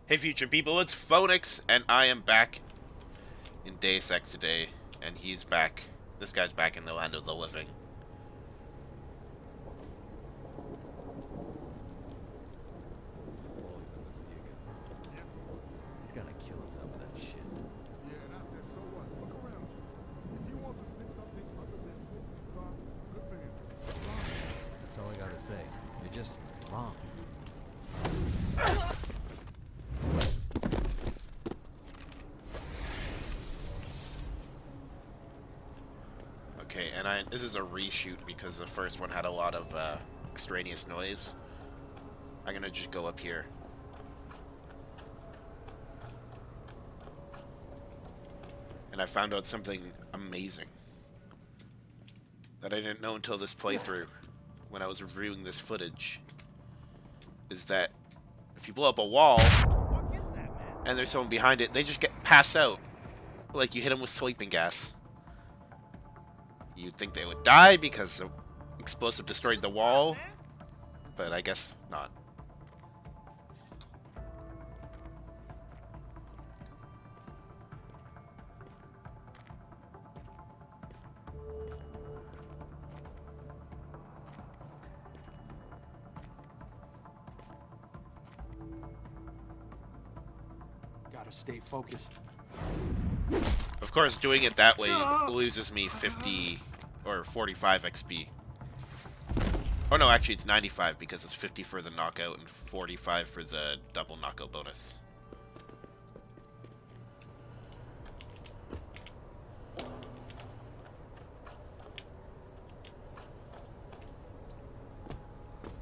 Hey future people, it's Phonix, and I am back in Deus Ex today, and he's back. This guy's back in the land of the living. He's gonna kill himself with that shit. Yeah, and I said, so what? Look around you. If he wants to sniff something other than whiskey car, good for him. That's all I gotta say. You're just wrong. Okay, and this is a reshoot because the first one had a lot of extraneous noise. I'm gonna just go up here. And I found out something amazing that I didn't know until this playthrough, when I was reviewing this footage, is that if you blow up a wall and there's someone behind it, they just get passed out. Like you hit them with sleeping gas. You'd think they would die because the explosive destroyed the wall, but I guess not. Gotta stay focused. Of course, doing it that way loses me 50 or 45 XP. Oh no, actually it's 95 because it's 50 for the knockout and 45 for the double knockout bonus.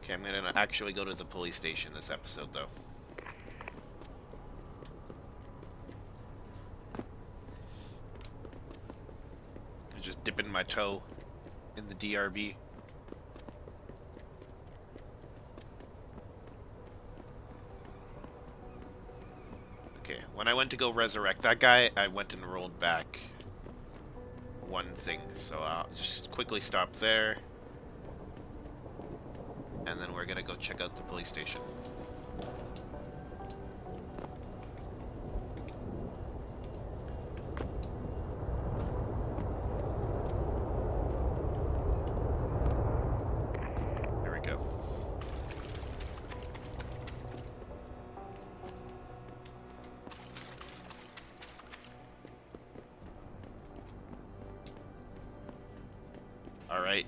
Okay, I'm gonna actually go to the police station this episode though. Just dipping my toe in the DRB. Okay, when I went to go resurrect that guy, I went and rolled back one thing, so I'll just quickly stop there. And then we're gonna go check out the police station. Alright.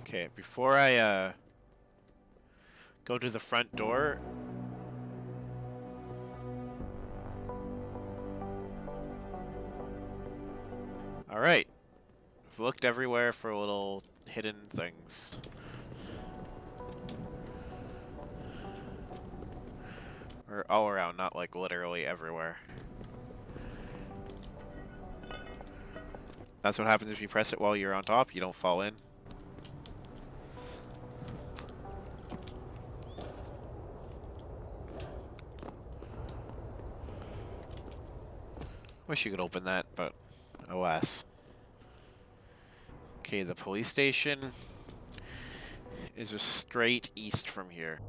Okay, before I go to the front door, alright. I've looked everywhere for little hidden things. Or all around, not like literally everywhere. That's what happens if you press it while you're on top, you don't fall in. Wish you could open that, but alas. Okay, the police station is just straight east from here.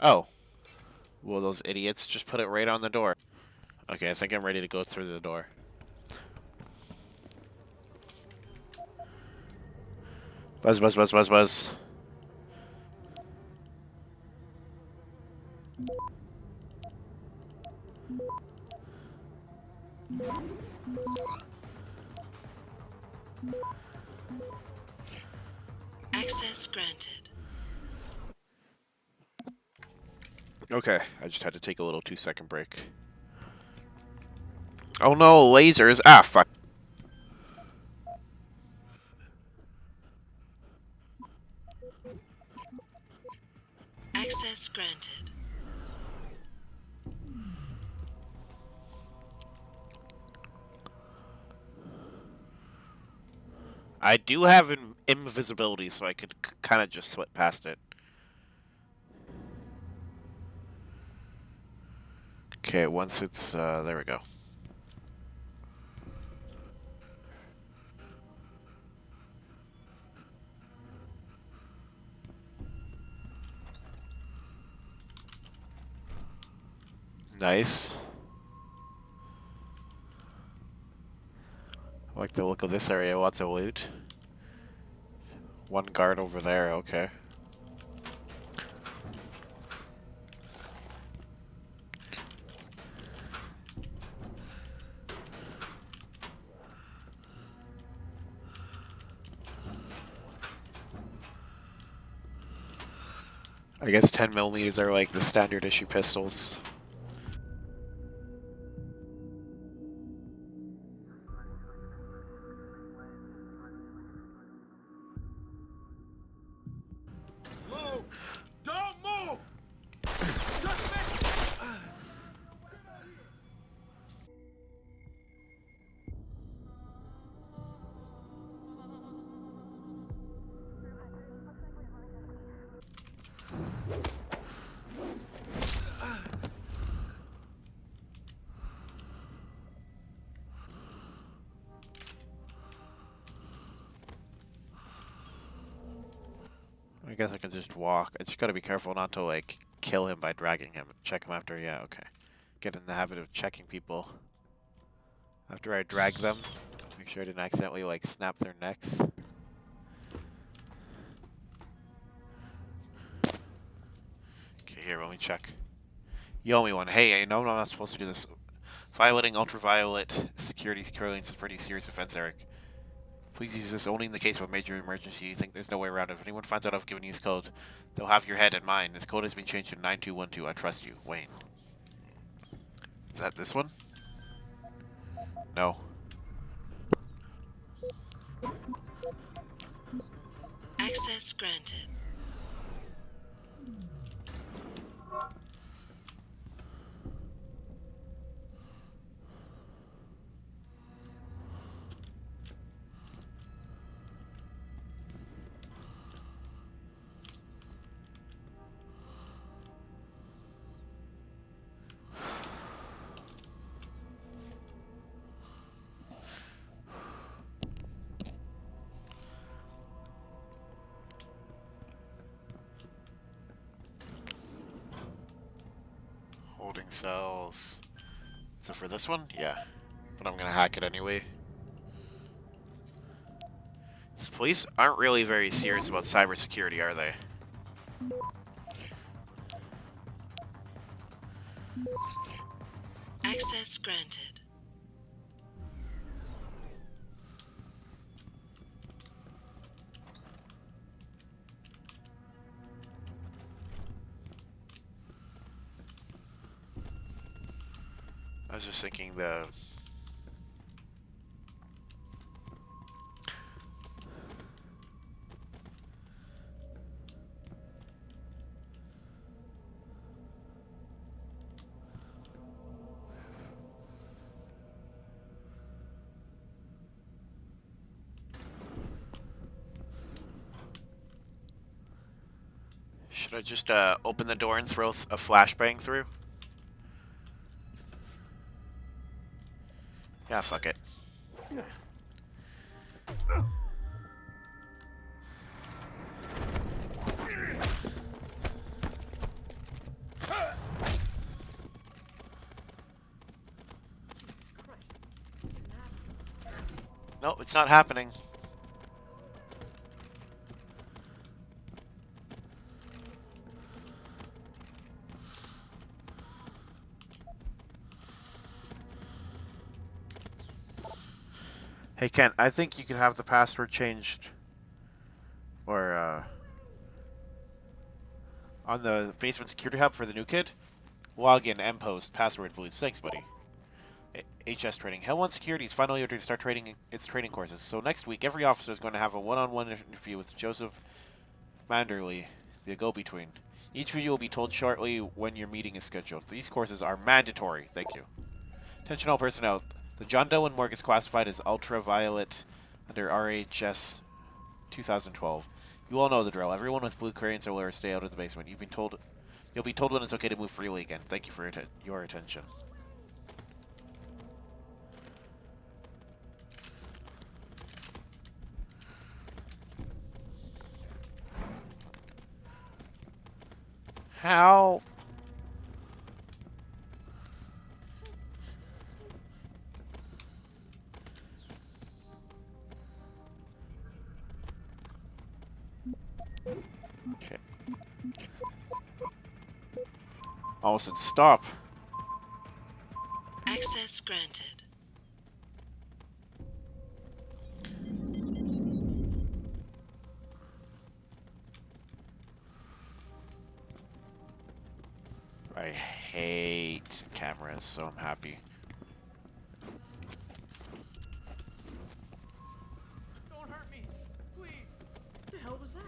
Oh. Well, those idiots just put it right on the door. Okay, I think I'm ready to go through the door. Buzz, buzz, buzz, buzz, buzz. Access granted. Okay, I just had to take a little 2-second break. Oh no, lasers! Ah, fuck. Access granted. I do have invisibility, so I could kind of just slip past it. Okay, once it's, there we go. Nice. I like the look of this area. Lots of loot. One guard over there, okay. I guess 10mm are like the standard issue pistols. Move! Don't move! Just me! I guess I can just walk. I just gotta be careful not to, like, kill him by dragging him. Check him after, yeah, okay. Get in the habit of checking people after I drag them. Make sure I didn't accidentally, like, snap their necks. Okay, here, let me check. You owe me one. Hey, I know I'm not supposed to do this. Violating ultraviolet security clearance is a pretty serious offense, Eric. Please use this only in the case of a major emergency. You think there's no way around it. If anyone finds out I've given you this code, they'll have your head and mine. This code has been changed to 9212. I trust you. Wayne. Is that this one? No. Access granted. Holding cells. So for this one? Yeah. But I'm gonna hack it anyway. These police aren't really very serious about cybersecurity, are they? Access granted. I was just thinking the... Should I just open the door and throw a flashbang through? Yeah, fuck it. No, it's not happening. Hey Ken, I think you could have the password changed, or on the basement security hub for the new kid. Login, mpost, password blues. Thanks, buddy. HS training. Hell 1 Security is finally ready to start training its training courses. So next week, every officer is going to have a one-on-one interview with Joseph Manderley, the go-between. Each of you will be told shortly when your meeting is scheduled. These courses are mandatory. Thank you. Attention all personnel. The John Doe and Morgue is classified as ultraviolet under RHS 2012. You all know the drill. Everyone with blue cranes or lower stay out of the basement. You'll be told when it's okay to move freely again. Thank you for your attention. How? Okay. Allison, stop. Access granted. I hate cameras, so I'm happy. Don't hurt me, please. What the hell was that?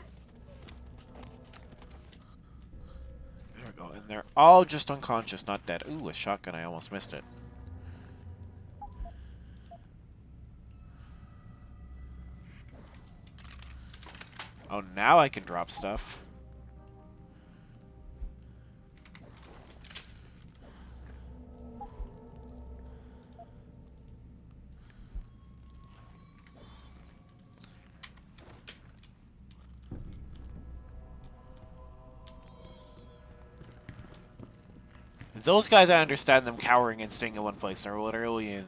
There we go, and they're all just unconscious, not dead. Ooh, a shotgun, I almost missed it. Oh, now I can drop stuff. Those guys, I understand them cowering and staying in one place. They're literally in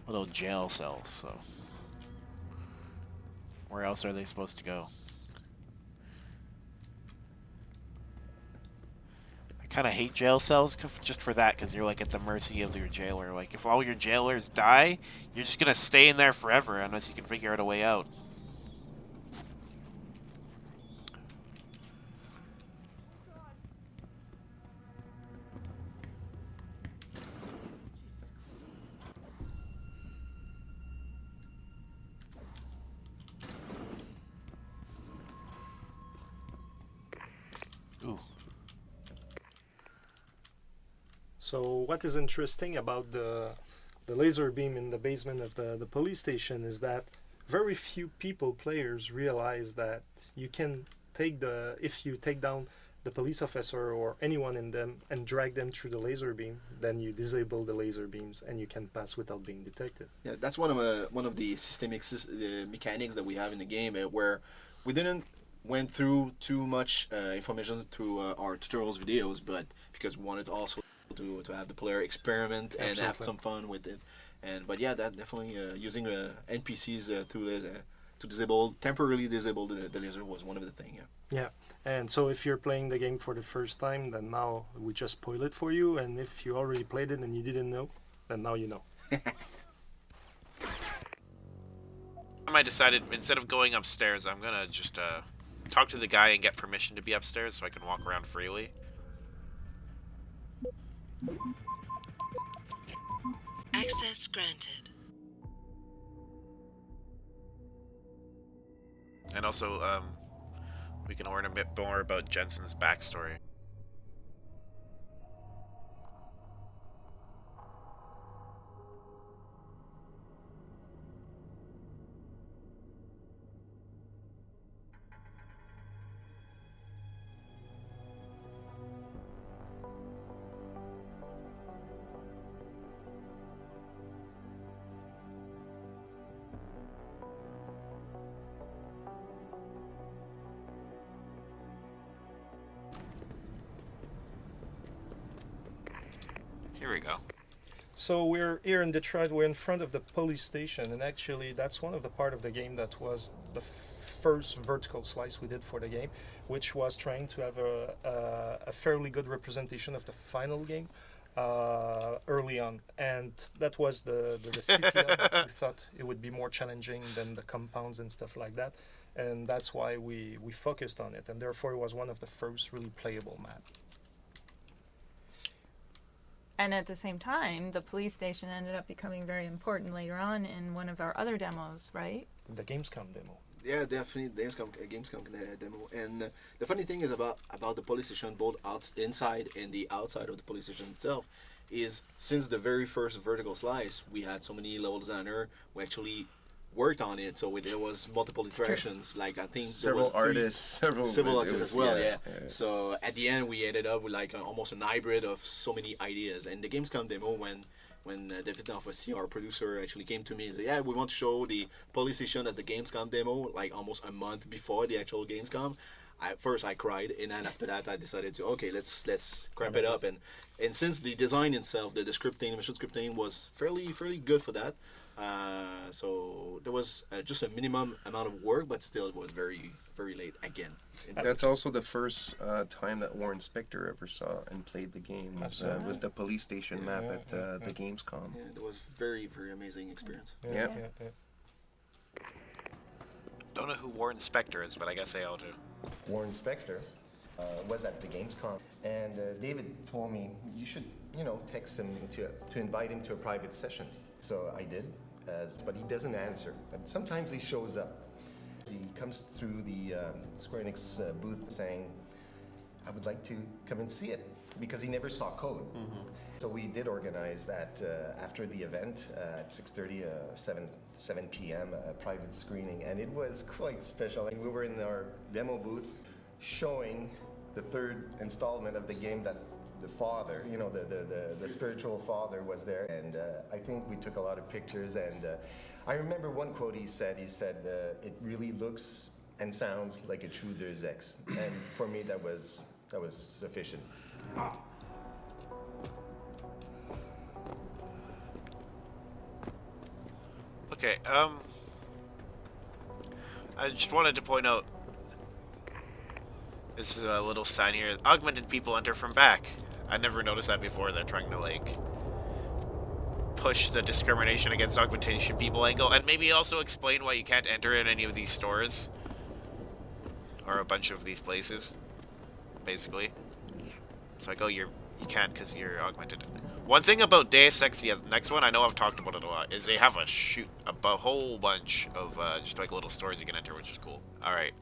little jail cells, so... Where else are they supposed to go? I kind of hate jail cells just for that, because you're like at the mercy of your jailer. Like, if all your jailers die, you're just going to stay in there forever unless you can figure out a way out. So what is interesting about the laser beam in the basement of the police station is that very few players realize that you can if you take down the police officer or anyone in them and drag them through the laser beam, then you disable the laser beams and you can pass without being detected. Yeah, that's one of the systemic mechanics that we have in the game, where we didn't went through too much information through our tutorials videos, but because we wanted also to have the player experiment and Absolutely. have some fun with it. But yeah, that definitely using NPCs to temporarily disable the laser was one of the things. Yeah, and so if you're playing the game for the first time, then now we just spoil it for you, and if you already played it and you didn't know, then now you know. I decided, instead of going upstairs, I'm gonna just talk to the guy and get permission to be upstairs so I can walk around freely. Access granted. And also, we can learn a bit more about Jensen's backstory. Here we go. So we're here in Detroit, we're in front of the police station, and actually that's one of the part of the game that was the first vertical slice we did for the game, which was trying to have a fairly good representation of the final game early on. And that was the city that we thought it would be more challenging than the compounds and stuff like that. And that's why we focused on it, and therefore it was one of the first really playable maps. And at the same time, the police station ended up becoming very important later on in one of our other demos, right? The Gamescom demo. Yeah, definitely the Gamescom demo. And the funny thing is about the police station, both inside and the outside of the police station itself, is since the very first vertical slice, we had so many level designers who actually worked on it, so there was multiple interactions. Like I think Several artists, several artists as well. Yeah. So at the end, we ended up with like almost an hybrid of so many ideas. And the Gamescom demo, when David Nafossi, our producer, actually came to me and said, "Yeah, we want to show the police station as the Gamescom demo, like almost a month before the actual Gamescom." First I cried, and then after that I decided to let's crank it up. And since the design itself, the scripting, mission scripting was fairly good for that. So there was just a minimum amount of work, but still it was very late again. That's also the first time that Warren Spector ever saw and played the game. Was the police station map at the Gamescom. Yeah, it was very amazing experience. Yeah. Don't know who Warren Spector is, but I guess they all do. Warren Spector was at the Gamescom, and David told me you should, text him to invite him to a private session. So I did, but he doesn't answer. But sometimes he shows up. He comes through the Square Enix booth saying, "I would like to come and see it," because he never saw code. So we did organize that after the event at 6:30, 7 p.m. A private screening, and it was quite special. And we were in our demo booth showing the third installment of the game that the father, the spiritual father was there, and I think we took a lot of pictures. And I remember one quote he said, "It really looks and sounds like a true Deus Ex," and for me that was sufficient. Okay, I just wanted to point out this is a little sign here. Augmented people enter from back. I never noticed that before. They're trying to, like, push the discrimination against augmentation people angle, and maybe also explain why you can't enter in any of these stores. Or a bunch of these places, basically. It's like, oh, you can't because you're augmented. One thing about Deus Ex, the next one, I know I've talked about it a lot, is they have a whole bunch of just like little stores you can enter, which is cool. Alright,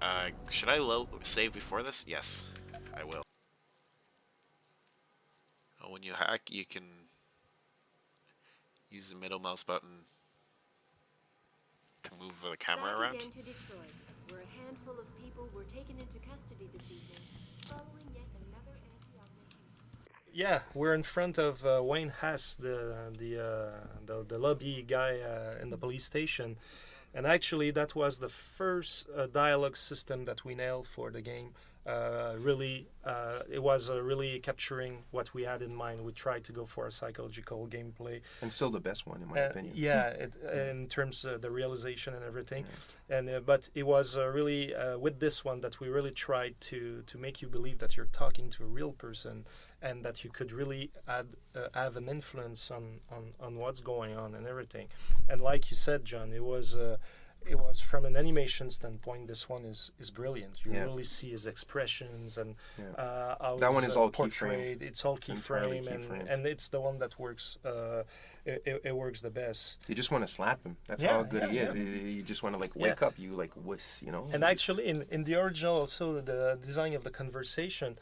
should I save before this? Yes, I will. Oh, when you hack, you can use the middle mouse button to move the camera around. Back again to Detroit, where a handful of people were taken into custody this evening, following yet another anti-augmentation. Yeah, we're in front of Wayne Haas, the lobby guy in the police station, and actually that was the first dialogue system that we nailed for the game. It was really capturing what we had in mind. We tried to go for a psychological gameplay, and still the best one in my opinion. Yeah, in terms of the realization and everything, and but it was really with this one that we really tried to make you believe that you're talking to a real person, and that you could really have an influence on what's going on and everything. And like you said, John, it was from an animation standpoint, this one is brilliant. You really see his expressions and how that one is all portrayed. It's all keyframe, and it's the one that works. It works the best. You just want to slap him. That's how good he is. You just want to wake up you wuss, And actually, in the original, also the design of the conversation.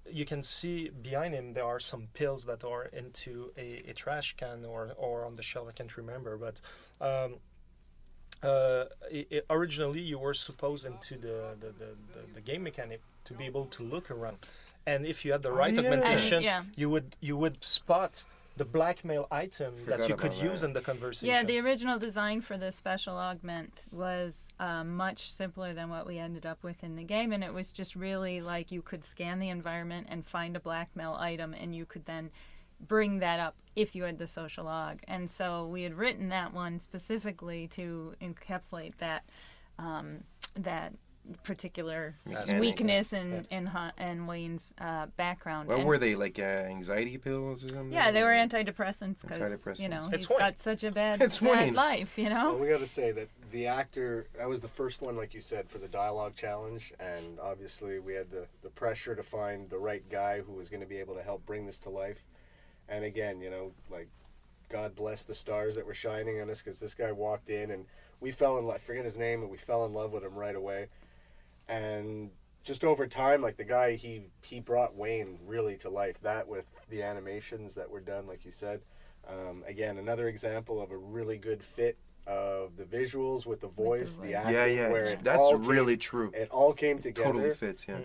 You can see behind him there are some pills that are into a trash can or on the shelf. I can't remember, but. Originally, you were supposed into the game mechanic to be able to look around, and if you had the right augmentation, you would spot the blackmail item that you could use in the conversation. Yeah, the original design for the special augment was much simpler than what we ended up with in the game, and it was just really like you could scan the environment and find a blackmail item, and you could then bring that up if you had the social aug. And so we had written that one specifically to encapsulate that that particular weakness in Wayne's background. What were they, anxiety pills or something? Yeah, they were antidepressants because he's got such a bad life. Well, we got to say that the actor, that was the first one, like you said, for the dialogue challenge, and obviously we had the pressure to find the right guy who was going to be able to help bring this to life. And again, God bless the stars that were shining on us, because this guy walked in and we fell in love. I forget his name, but we fell in love with him right away. And just over time, the guy, he brought Wayne really to life. That with the animations that were done, like you said. Again, another example of a really good fit of the visuals with the voice, the acting. Yeah, where it that's all really came, true. It all came together. Totally fits, yeah.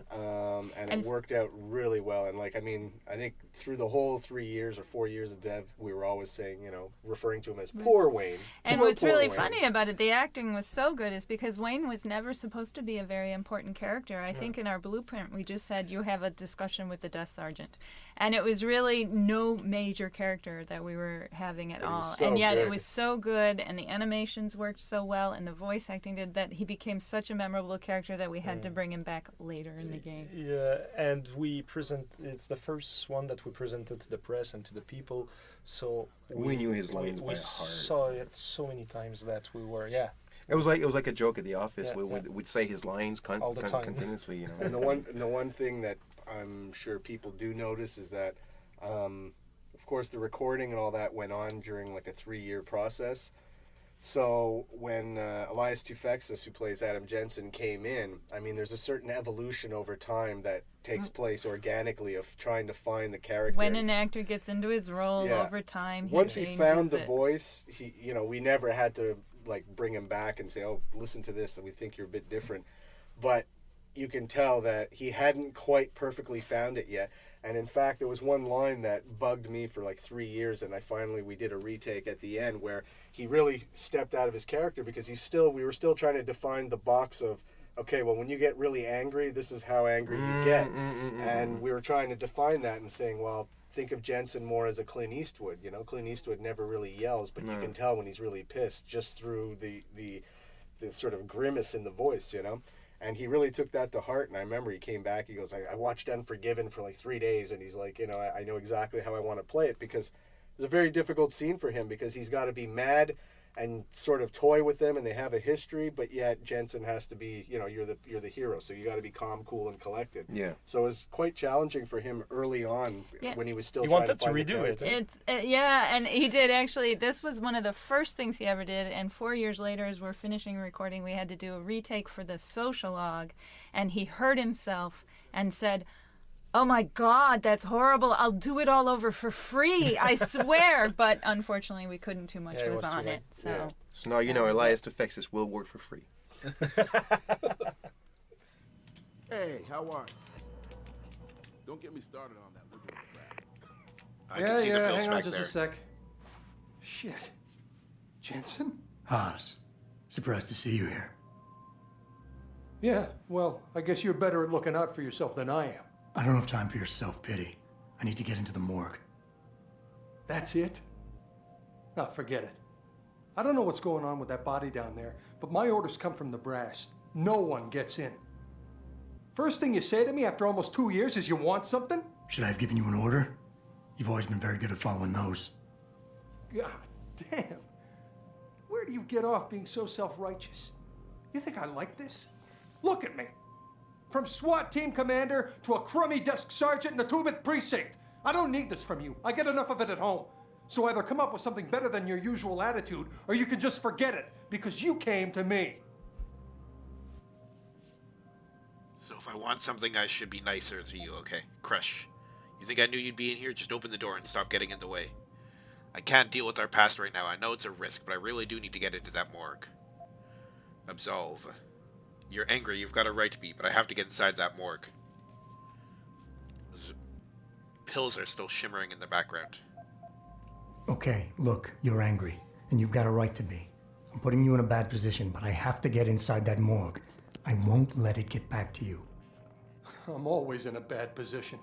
And it worked out really well. And like, I mean, I think through the whole 3 years or 4 years of dev, we were always saying, you know, referring to him as poor Wayne. And Poor, what's poor really Wayne. funny about it, the acting was so good, is because Wayne was never supposed to be a very important character. I think in our blueprint we just said you have a discussion with the desk sergeant, and it was really no major character that we were having at all. so And yet good. it was so good, and the animations worked so well, and the voice acting did, that he became such a memorable character that we had to bring him back later in the game. Yeah, and it's the first one that we presented to the press and to the people, so We knew his lines by we heart. saw it so many times that we were, It was like a joke at the office. Yeah, We'd say his lines All the time. continuously. You know. And the one thing that I'm sure people do notice is that, of course, the recording and all that went on during like a 3-year process. So when Elias Tufexis, who plays Adam Jensen, came in, I mean, there's a certain evolution over time that takes place organically of trying to find the character. When an actor gets into his role over time, once he found the it. voice, we never had to like bring him back and say, "Oh, listen to this, and we think you're a bit different." But you can tell that he hadn't quite perfectly found it yet. And in fact, there was one line that bugged me for like 3 years, and we did a retake at the end where he really stepped out of his character because we were still trying to define the box of, okay, well, when you get really angry, this is how angry you get. And we were trying to define that and saying, well, think of Jensen more as a Clint Eastwood. You know, Clint Eastwood never really yells, but you can tell when he's really pissed just through the sort of grimace in the voice, you know. And he really took that to heart. And I remember he came back. He goes, I watched Unforgiven for like 3 days. And he's like, you know, I know exactly how I want to play it, because it's a very difficult scene for him because he's got to be mad and sort of toy with them, and they have a history, but yet Jensen has to be, you know, you're the hero, so you got to be calm, cool, and collected. Yeah. So it was quite challenging for him early on when he was still. He trying wanted to find the redo it. character. Yeah, and he did actually. This was one of the first things he ever did. And 4 years later, as we're finishing recording, we had to do a retake for the social log, and he hurt himself and said, "Oh my God, that's horrible. I'll do it all over for free, I swear." But unfortunately, we couldn't. Too much was on it. So. Yeah. So now you know Elias Tufexis will work for free. Hey, how are you? Don't get me started on that wicked crap. I can see the pills hang on back just there. a sec. Shit. Jensen? Haas, surprised to see you here. Yeah, well, I guess you're better at looking out for yourself than I am. I don't have time for your self-pity. I need to get into the morgue. That's it? Now, forget it. I don't know what's going on with that body down there, but my orders come from the brass. No one gets in. First thing you say to me after almost 2 years is you want something? Should I have given you an order? You've always been very good at following those. God damn. Where do you get off being so self-righteous? You think I like this? Look at me. From SWAT team commander to a crummy desk sergeant in the 2-bit precinct. I don't need this from you. I get enough of it at home. So either come up with something better than your usual attitude, or you can just forget it, because you came to me. So if I want something, I should be nicer to you, okay? Crush. You think I knew you'd be in here? Just open the door and stop getting in the way. I can't deal with our past right now. I know it's a risk, but I really do need to get into that morgue. Absolve. You're angry, you've got a right to be, but I have to get inside that morgue. Those pills are still shimmering in the background. Okay, look, you're angry, and you've got a right to be. I'm putting you in a bad position, but I have to get inside that morgue. I won't let it get back to you. I'm always in a bad position.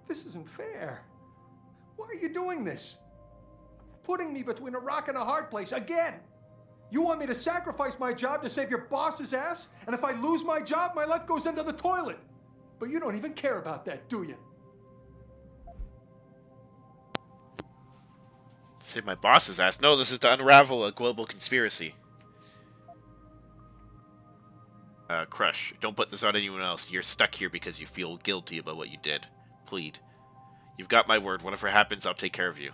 This isn't fair. Why are you doing this? Putting me between a rock and a hard place again. You want me to sacrifice my job to save your boss's ass? And if I lose my job, my life goes into the toilet. But you don't even care about that, do you? Save my boss's ass? No, this is to unravel a global conspiracy. Crush, don't put this on anyone else. You're stuck here because you feel guilty about what you did. Plead. You've got my word. Whatever happens, I'll take care of you.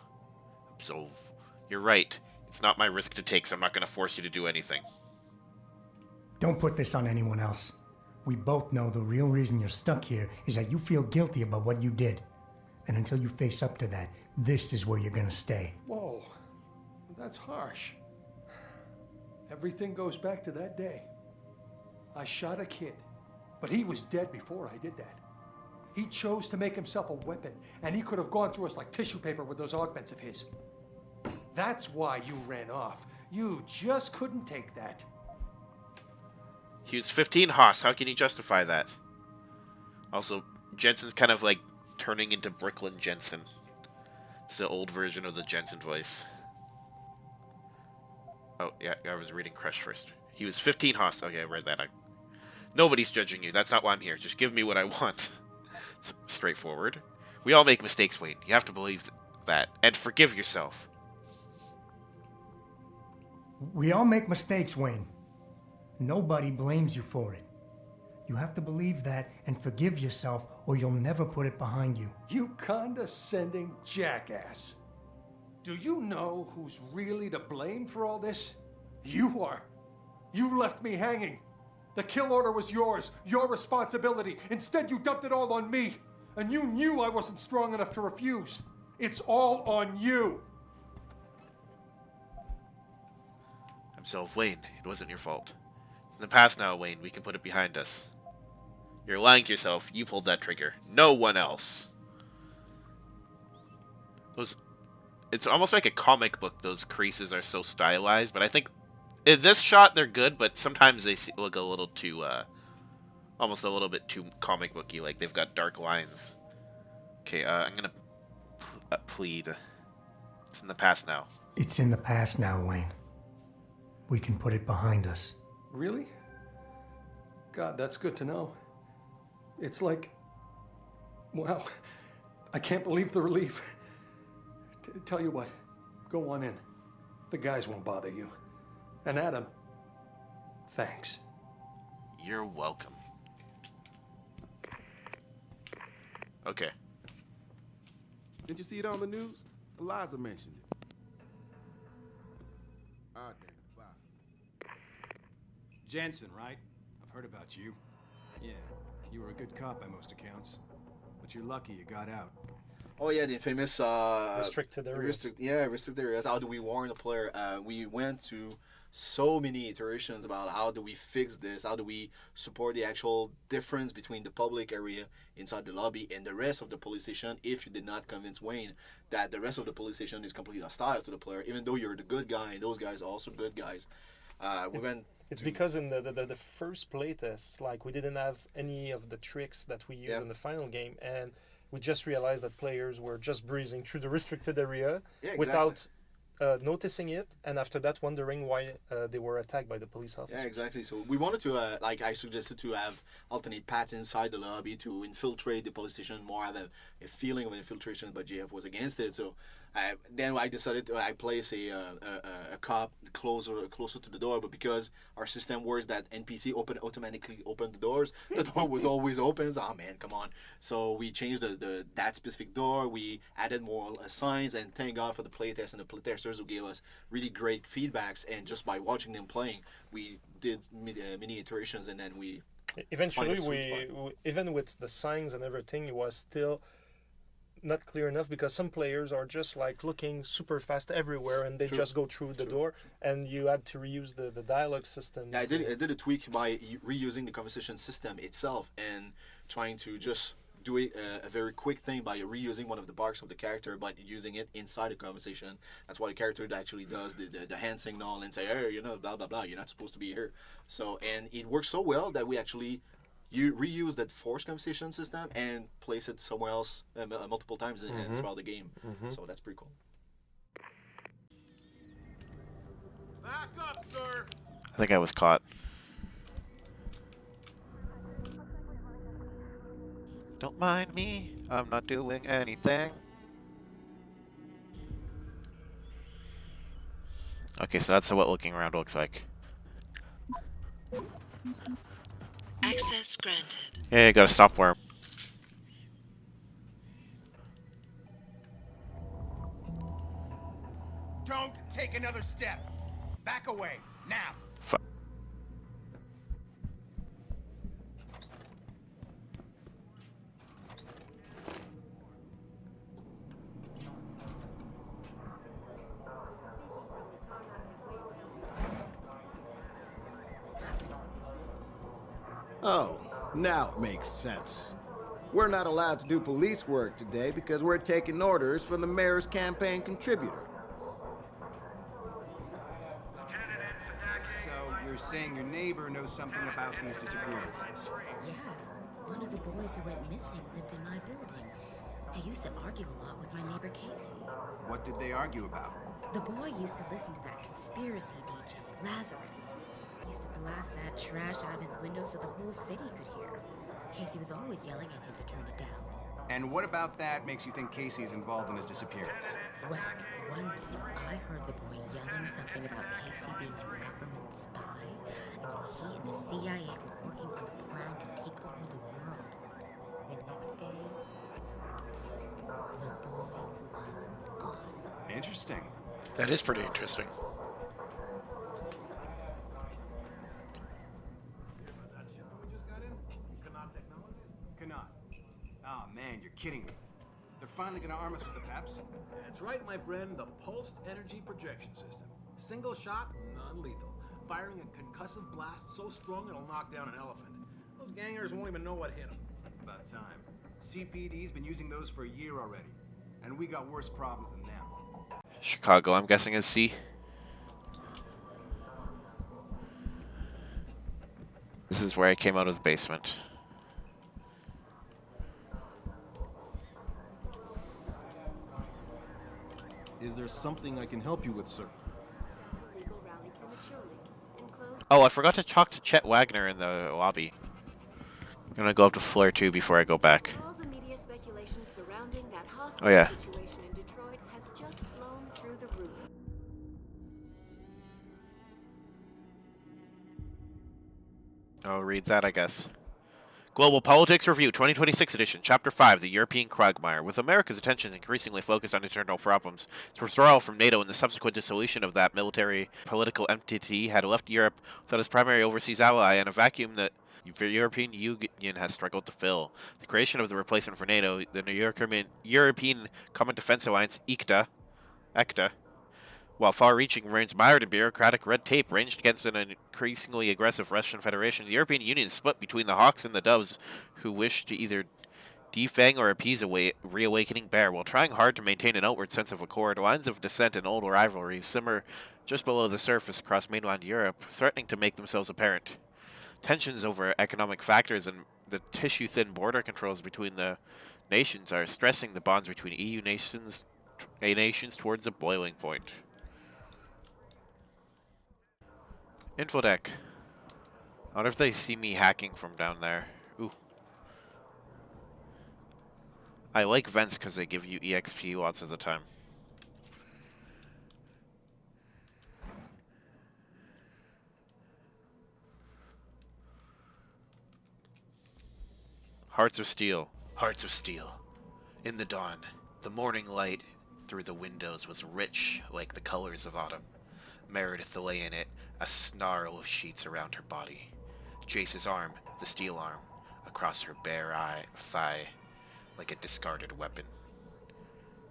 Absolve. You're right. It's not my risk to take, so I'm not going to force you to do anything. Don't put this on anyone else. We both know the real reason you're stuck here is that you feel guilty about what you did. And until you face up to that, this is where you're gonna stay. Whoa, that's harsh. Everything goes back to that day. I shot a kid, but he was dead before I did that. He chose to make himself a weapon, and he could have gone through us like tissue paper with those augments of his. That's why you ran off. You just couldn't take that. He was 15 Haas. How can you justify that? Also, Jensen's kind of like turning into Brooklyn Jensen. It's the old version of the Jensen voice. Oh, yeah, I was reading Crush first. He was 15 Haas. Okay, I read that. Nobody's judging you. That's not why I'm here. Just give me what I want. It's straightforward. We all make mistakes, Wayne. You have to believe that. And forgive yourself. We all make mistakes, Wayne. Nobody blames you for it. You have to believe that and forgive yourself, or you'll never put it behind you. You condescending jackass. Do you know who's really to blame for all this? You are. You left me hanging. The kill order was yours, your responsibility. Instead, you dumped it all on me. And you knew I wasn't strong enough to refuse. It's all on you. Himself, Wayne, it wasn't your fault. It's in the past now, Wayne. We can put it behind us. You're lying to yourself. You pulled that trigger. No one else. It's almost like a comic book. Those creases are so stylized, but I think in this shot they're good, but sometimes they look a little too, almost a little bit too comic booky. Like they've got dark lines. Okay, I'm gonna plead. It's in the past now. It's in the past now, Wayne. We can put it behind us. Really? God, that's good to know. It's like, wow, I can't believe the relief. Tell you what, go on in. The guys won't bother you. And Adam, thanks. You're welcome. Okay. Didn't you see it on the news? Eliza mentioned it. Okay, bye. Jensen, right? I've heard about you. Yeah, you were a good cop by most accounts. But you're lucky you got out. Oh yeah, the famous restricted areas. Restricted areas. How do we warn the player? We went to so many iterations about how do we fix this, how do we support the actual difference between the public area inside the lobby and the rest of the police station. If you did not convince Wayne that the rest of the police station is completely hostile to the player, even though you're the good guy and those guys are also good guys. We went. It's because in the first playtest, like we didn't have any of the tricks that we used in the final game, and we just realized that players were just breezing through the restricted area without noticing it, and after that wondering why they were attacked by the police officer. Yeah, exactly. So we wanted to, like I suggested, to have alternate paths inside the lobby to infiltrate the police station, more have a feeling of an infiltration, but JF was against it. So then I decided to place a cop closer to the door, but because our system works that NPC automatically open the doors, the door was always open. So, oh man, come on. So we changed that specific door. We added more signs, and thank God for the playtest and the playtesters who gave us really great feedbacks. And just by watching them playing, we did many iterations, and then we eventually we even with the signs and everything, it was still not clear enough because some players are just like looking super fast everywhere and they just go through the door, and you had to reuse the dialogue system. Yeah, I did a tweak by reusing the conversation system itself and trying to just do a very quick thing by reusing one of the barks of the character, but using it inside the conversation. That's why the character actually does the hand signal and say, hey, blah blah blah, you're not supposed to be here. So, and it works so well that we actually reuse that forced conversation system and place it somewhere else multiple times throughout the game. So that's pretty cool. Back up, sir. I think I was caught. Don't mind me, I'm not doing anything. Okay, so that's what looking around looks like. Access granted. Yeah, got a stop worm. Don't take another step. Back away, now. Oh, now it makes sense. We're not allowed to do police work today because we're taking orders from the mayor's campaign contributor. So you're saying your neighbor knows something about these disappearances? Yeah, one of the boys who went missing lived in my building. He used to argue a lot with my neighbor Casey. What did they argue about? The boy used to listen to that conspiracy DJ, Lazarus. He used to blast that trash out of his window so the whole city could hear. Casey was always yelling at him to turn it down. And what about that makes you think Casey is involved in his disappearance? Well, one day I heard the boy yelling something about Casey being a government spy, and he and the CIA were working on a plan to take over the world. The next day, the boy was gone. Interesting. That is pretty interesting. Cannot. Ah, man, you're kidding me. They're finally gonna arm us with the PEPs? That's right, my friend. The Pulsed Energy Projection System. Single shot, non-lethal. Firing a concussive blast so strong it'll knock down an elephant. Those gangers won't even know what hit them. About time. CPD's been using those for a year already. And we got worse problems than them. Chicago, I'm guessing, is C. This is where I came out of the basement. Is there something I can help you with, sir? Legal rally prematurely. Enclosed. Oh, I forgot to talk to Chet Wagner in the lobby. I'm gonna go up to floor 2 before I go back. All the media speculation surrounding that hostile Oh, yeah. situation in Detroit has just blown through the roof. I'll read that, I guess. Global Politics Review 2026 edition, Chapter 5, The European Quagmire. With America's attention increasingly focused on internal problems, its withdrawal from NATO and the subsequent dissolution of that military political entity had left Europe without its primary overseas ally and a vacuum that the European Union has struggled to fill. The creation of the replacement for NATO, the European Common Defense Alliance, ECTA, while far-reaching, remains mired in bureaucratic red tape ranged against an increasingly aggressive Russian Federation. The European Union is split between the hawks and the doves, who wish to either defang or appease a reawakening bear. While trying hard to maintain an outward sense of accord, lines of dissent and old rivalries simmer just below the surface across mainland Europe, threatening to make themselves apparent. Tensions over economic factors and the tissue-thin border controls between the nations are stressing the bonds between EU nations towards a boiling point. Infodeck. I wonder if they see me hacking from down there. Ooh. I like vents because they give you EXP lots of the time. Hearts of Steel. Hearts of Steel. In the dawn, the morning light through the windows was rich like the colors of autumn. Meredith lay in it, a snarl of sheets around her body. Jace's arm, the steel arm, across her bare thigh, like a discarded weapon.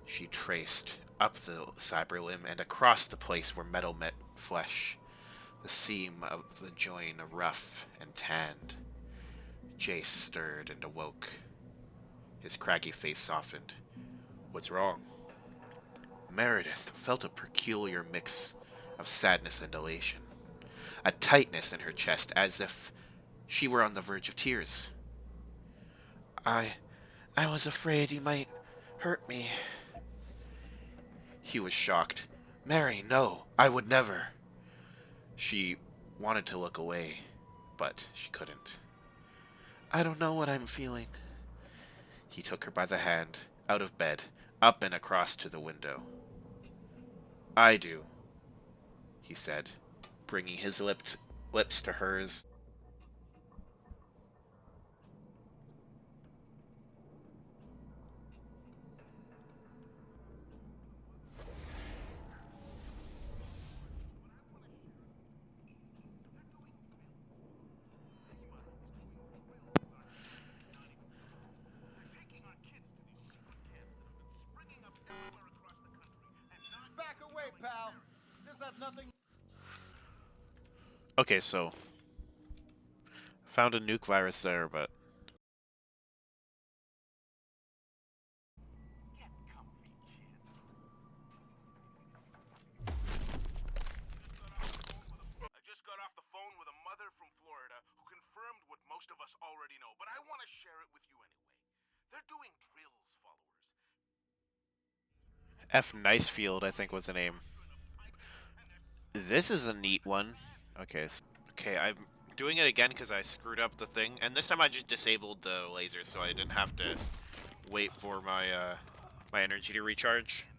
She traced up the cyber limb and across the place where metal met flesh, the seam of the join rough and tanned. Jace stirred and awoke. His craggy face softened. What's wrong? Meredith felt a peculiar mix of sadness and elation, a tightness in her chest as if she were on the verge of tears. I was afraid you might hurt me. He was shocked. Mary, no, I would never. She wanted to look away, but she couldn't. I don't know what I'm feeling. He took her by the hand, out of bed, up and across to the window. I do, he said, bringing his lips to hers. Back away, pal. This has nothing. Okay, so Found a nuke virus there, but... I just got off the phone with a mother from Florida who confirmed what most of us already know, but I want to share it with you anyway. They're doing drills, followers. F. Nicefield, I think was the name. This is a neat one. Okay, okay, I'm doing it again because I screwed up the thing, and this time I just disabled the laser so I didn't have to wait for my my energy to recharge.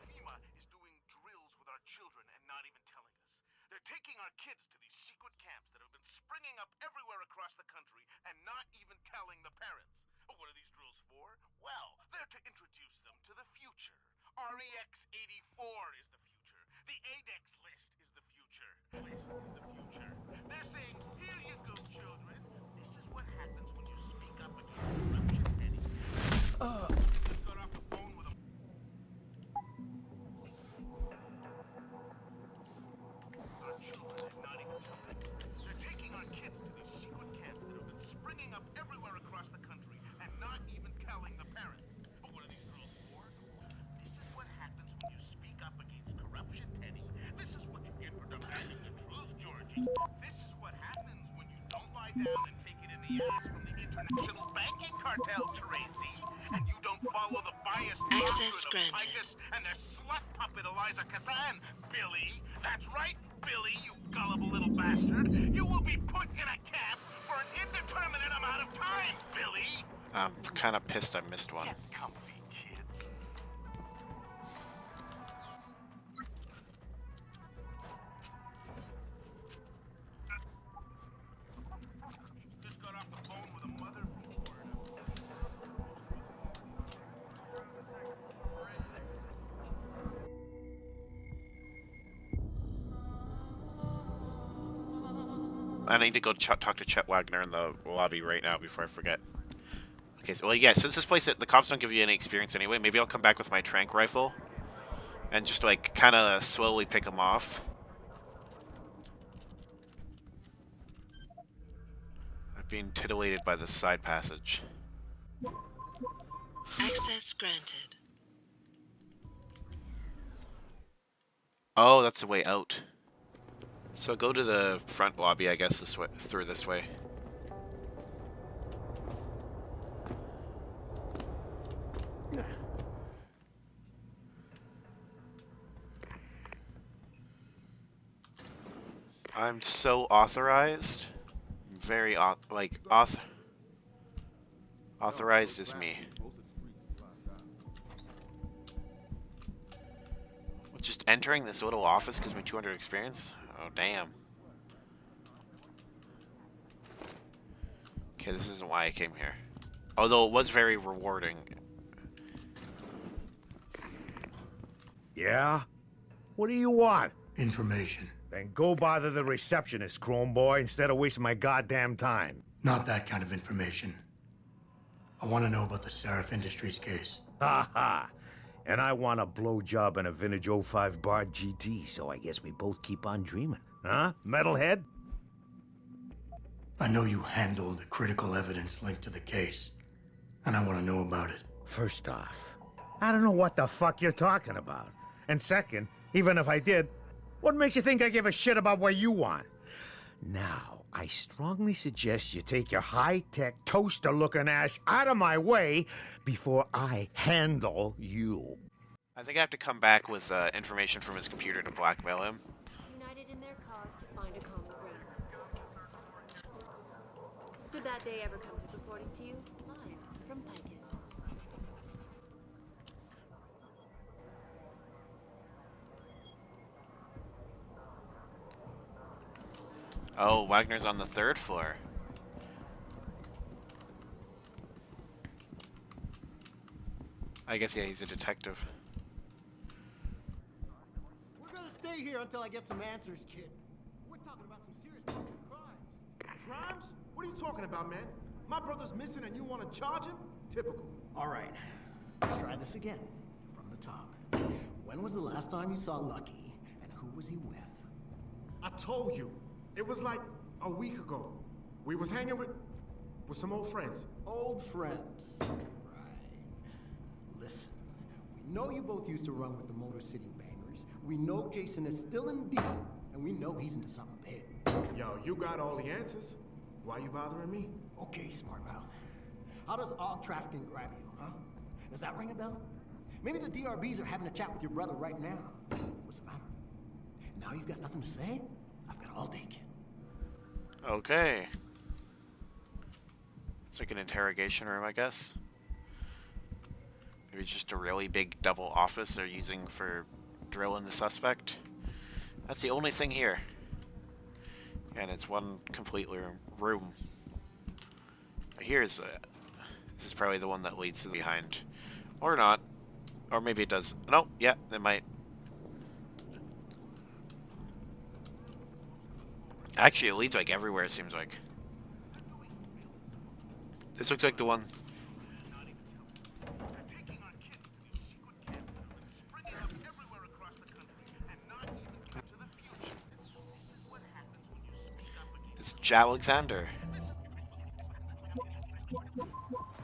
FEMA is doing drills with our children and not even telling us. They're taking our kids to these secret camps that have been springing up everywhere across the country and not even telling the parents. Oh, what are these drills for? Well, they're to introduce them to the future. REX-84 is the future. The ADEX list is the future. They're saying, here you go, children. This is what happens when you speak up against corruption, Eddie. Just got off the phone with a... Our children and not even tell them. They're taking our kids to these secret camps that have been springing up everywhere across the country and not even telling the parents. Oh, what are these girls for? This is what happens when you speak up against corruption, Teddy. This is what you get for demanding the truth, Georgie. This is what happens when you don't lie down and take it in the ass from the international banking cartel, Tracy. And you don't follow the biased Access doctrine of granted. Titus and their slut puppet Eliza Kazan, Billy. That's right, Billy, you gullible little bastard. You will be put in a camp for an indeterminate amount of time, Billy. I'm kind of pissed I missed one. Get comfy, kids. Just got off the phone with a mother from Florida. I need to go talk to Chet Wagner in the lobby right now before I forget. Okay, so, well, yeah, since this place, the cops don't give you any experience anyway, maybe I'll come back with my tranq rifle and just, like, kind of slowly pick them off. I'm being titillated by this side passage. Access granted. Oh, that's the way out. So go to the front lobby, I guess, this way, through this way. I'm so authorized. Very authorized is me. Just entering this little office gives me 200 experience? Oh, damn. Okay, this isn't why I came here. Although it was very rewarding. Yeah? What do you want? Information. Then go bother the receptionist, Chrome Boy, instead of wasting my goddamn time. Not that kind of information. I want to know about the Seraph Industries case. Ha ha! And I want a blowjob and a vintage 05 Bard GT, so I guess we both keep on dreaming. Huh, metalhead? I know you handled the critical evidence linked to the case, and I want to know about it. First off, I don't know what the fuck you're talking about. And second, even if I did, what makes you think I give a shit about what you want? Now, I strongly suggest you take your high-tech, toaster-looking ass out of my way before I handle you. I think I have to come back with information from his computer to blackmail him. United in their cause to find a common ground. Did that day ever come to reporting to you? Live from Picus. Oh, Wagner's on the 3rd floor. I guess, yeah, he's a detective. We're gonna stay here until I get some answers, kid. We're talking about some serious fucking crimes. Crimes? What are you talking about, man? My brother's missing and you want to charge him? Typical. All right, let's try this again, from the top. When was the last time you saw Lucky, and who was he with? I told you. It was like a week ago. We was hanging with some old friends. Old friends. Right. Listen, we know you both used to run with the Motor City Bangers. We know Jason is still in the deal, and we know he's into something big. Yo, you got all the answers. Why you bothering me? Okay, smart mouth. How does AUG trafficking grab you, huh? Does that ring a bell? Maybe the DRBs are having a chat with your brother right now. What's the matter? Now you've got nothing to say? I've got all day, kid. Okay. It's like an interrogation room, I guess. Maybe it's just a really big double office they're using for drilling the suspect. That's the only thing here. And it's one completely room. Here's this is probably the one that leads to the behind. Or not. Or maybe it does. No, yeah, it might. Actually, it leads like everywhere, it seems like. This looks like the one. It's Alexander.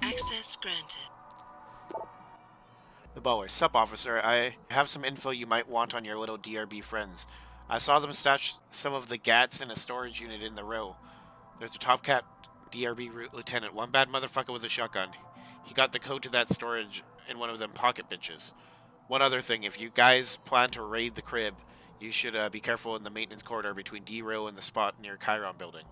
Access granted. The Baller. Sup, officer. I have some info you might want on your little DRB friends. I saw them stash some of the GATs in a storage unit in the row. There's a top cat DRB lieutenant, one bad motherfucker with a shotgun. He got the code to that storage in one of them pocket bitches. One other thing, if you guys plan to raid the crib, you should be careful in the maintenance corridor between D row and the spot near Chiron building.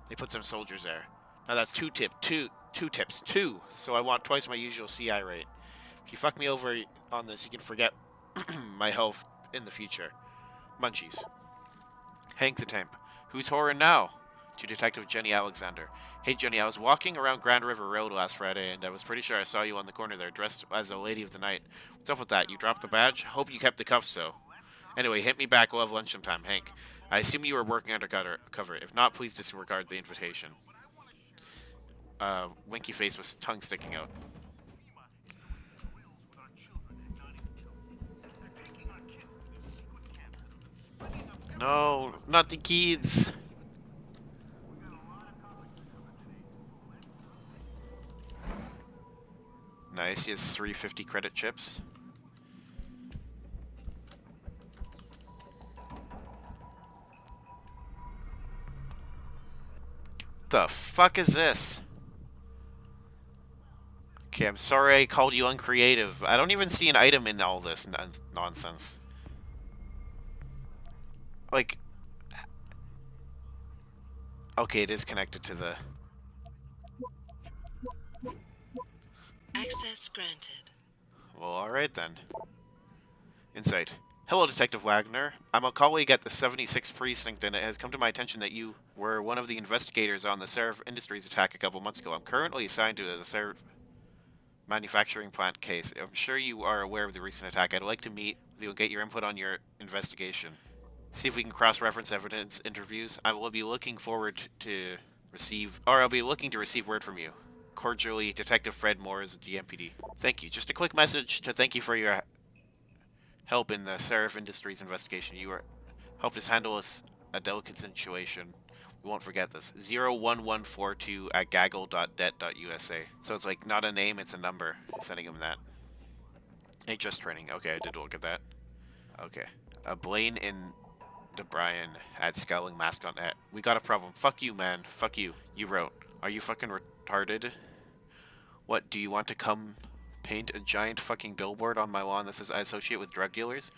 They put some soldiers there. Now that's two tips, so I want twice my usual CI rate. If you fuck me over on this, you can forget my health in the future. Munchies. Hank the Temp. Who's whoring now? To Detective Jenny Alexander. Hey Jenny, I was walking around Grand River Road last Friday, and I was pretty sure I saw you on the corner there, dressed as a lady of the night. What's up with that? You dropped the badge? Hope you kept the cuffs, so. Anyway, hit me back. We'll have lunch sometime, Hank. I assume you were working undercover. If not, please disregard the invitation. Winky face with tongue sticking out. No, not the kids. Nice, he has 350 credit chips. The fuck is this? Okay, I'm sorry I called you uncreative. I don't even see an item in all this nonsense. Like... Okay, it is connected to the... Access granted. Well, alright then. Insight. Hello, Detective Wagner. I'm a colleague at the 76th Precinct, and it has come to my attention that you were one of the investigators on the Seraph Industries attack a couple months ago. I'm currently assigned to the Seraph manufacturing plant case. I'm sure you are aware of the recent attack. I'd like to meet with you and get your input on your investigation. See if we can cross-reference evidence interviews. I will be looking forward to receive, or I'll be looking to receive word from you. Cordially, Detective Fred Moores, DMPD. Thank you. Just a quick message to thank you for your help in the Seraph Industries investigation. You helped us handle a delicate situation. We won't forget this. 01142@gaggle.det.usa. So it's like not a name, it's a number. Sending him that. Hey, just training. Okay, I did look at that. Okay. Blaine and DeBryan at scowlingmask.net. We got a problem. Fuck you, man. Fuck you. You wrote. Are you fucking retarded? What, do you want to come paint a giant fucking billboard on my lawn that says I associate with drug dealers?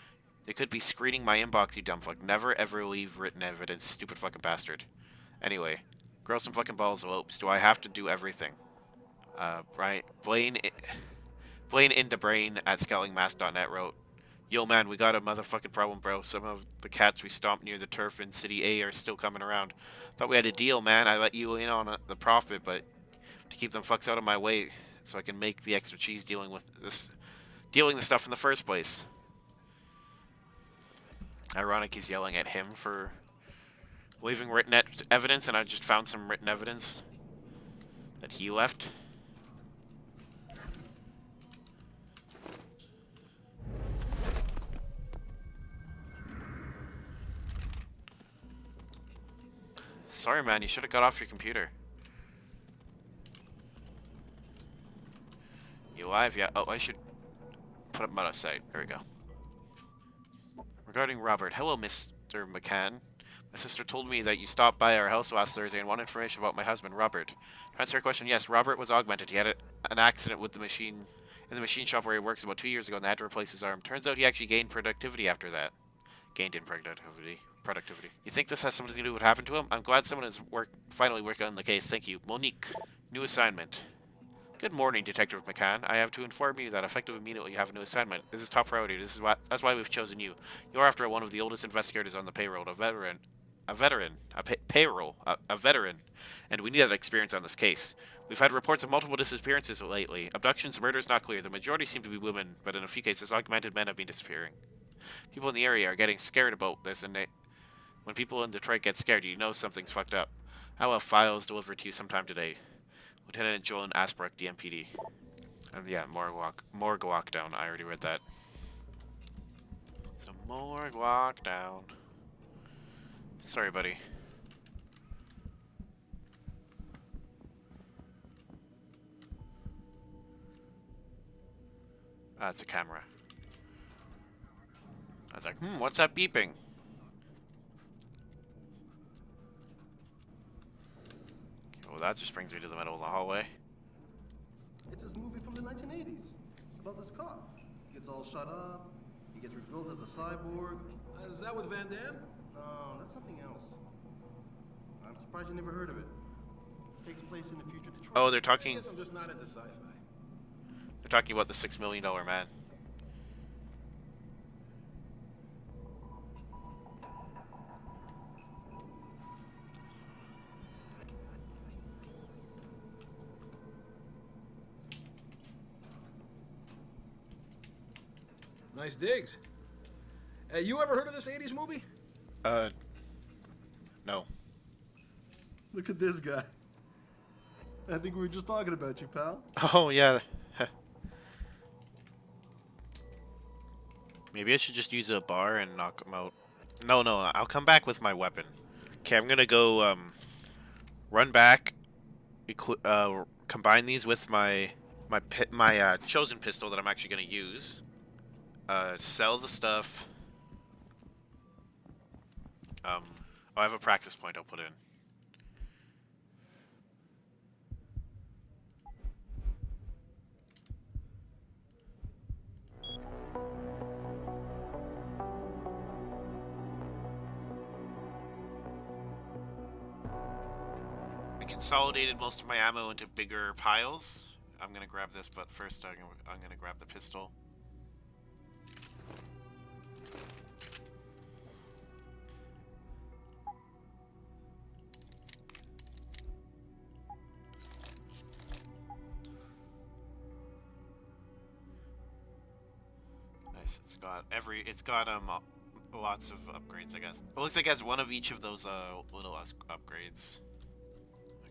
They could be screening my inbox, you dumb fuck. Never ever leave written evidence, stupid fucking bastard. Anyway, grow some fucking balls, Lopes. Do I have to do everything? Right. Blaine into Brain at scowlingmask.net wrote, Yo man, we got a motherfucking problem, bro. Some of the cats we stomped near the turf in City A are still coming around. Thought we had a deal, man. I let you in on the profit, but to keep them fucks out of my way so I can make the extra cheese dealing the stuff in the first place. Ironic he's yelling at him for leaving written evidence, and I just found some written evidence that he left. Sorry, man. You should have got off your computer. You live? Yeah. Oh, I should put him out of sight. There we go. Regarding Robert. Hello, Mr. McCann. My sister told me that you stopped by our house last Thursday and wanted information about my husband, Robert. To answer your question, yes, Robert was augmented. He had an accident with the machine in the machine shop where he works about 2 years ago and they had to replace his arm. Turns out he actually gained productivity after that. Gained in productivity. You think this has something to do with what happened to him? I'm glad someone is finally working on the case. Thank you. Monique. New assignment. Good morning, Detective McCann. I have to inform you that effective immediately you have a new assignment. This is top priority. That's why we've chosen you. You're after one of the oldest investigators on the payroll, a veteran, and we need that experience on this case. We've had reports of multiple disappearances lately. Abductions, murders, not clear. The majority seem to be women, but in a few cases, augmented men have been disappearing. People in the area are getting scared about this, and when people in Detroit get scared, you know something's fucked up. I'll have files delivered to you sometime today. Lieutenant Joan Asbrook, DMPD. And yeah, morgue walk down. I already read that. So morgue walk down. Sorry, buddy. Ah, it's a camera. I was like, what's that beeping? Well, that just brings me to the middle of the hallway. It's this movie from the 1980s about this cop. He gets all shut up. He gets rebuilt as a cyborg. Is that with Van Damme? No, that's something else. I'm surprised you never heard of it. It takes place in the future Detroit. Oh, they're talking. I guess I'm just not into sci-fi. They're talking about the $6 million man. Nice digs. Hey, you ever heard of this 80s movie? No. Look at this guy. I think we were just talking about you, pal. Oh, yeah. Maybe I should just use a bar and knock him out. No, I'll come back with my weapon. Okay, I'm gonna go, run back, combine these with my chosen pistol that I'm actually gonna use. Sell the stuff. I have a practice point I'll put in. I consolidated most of my ammo into bigger piles. I'm gonna grab this, but first I'm gonna grab the pistol. Nice. It's got lots of upgrades, I guess. It looks like it has one of each of those little upgrades.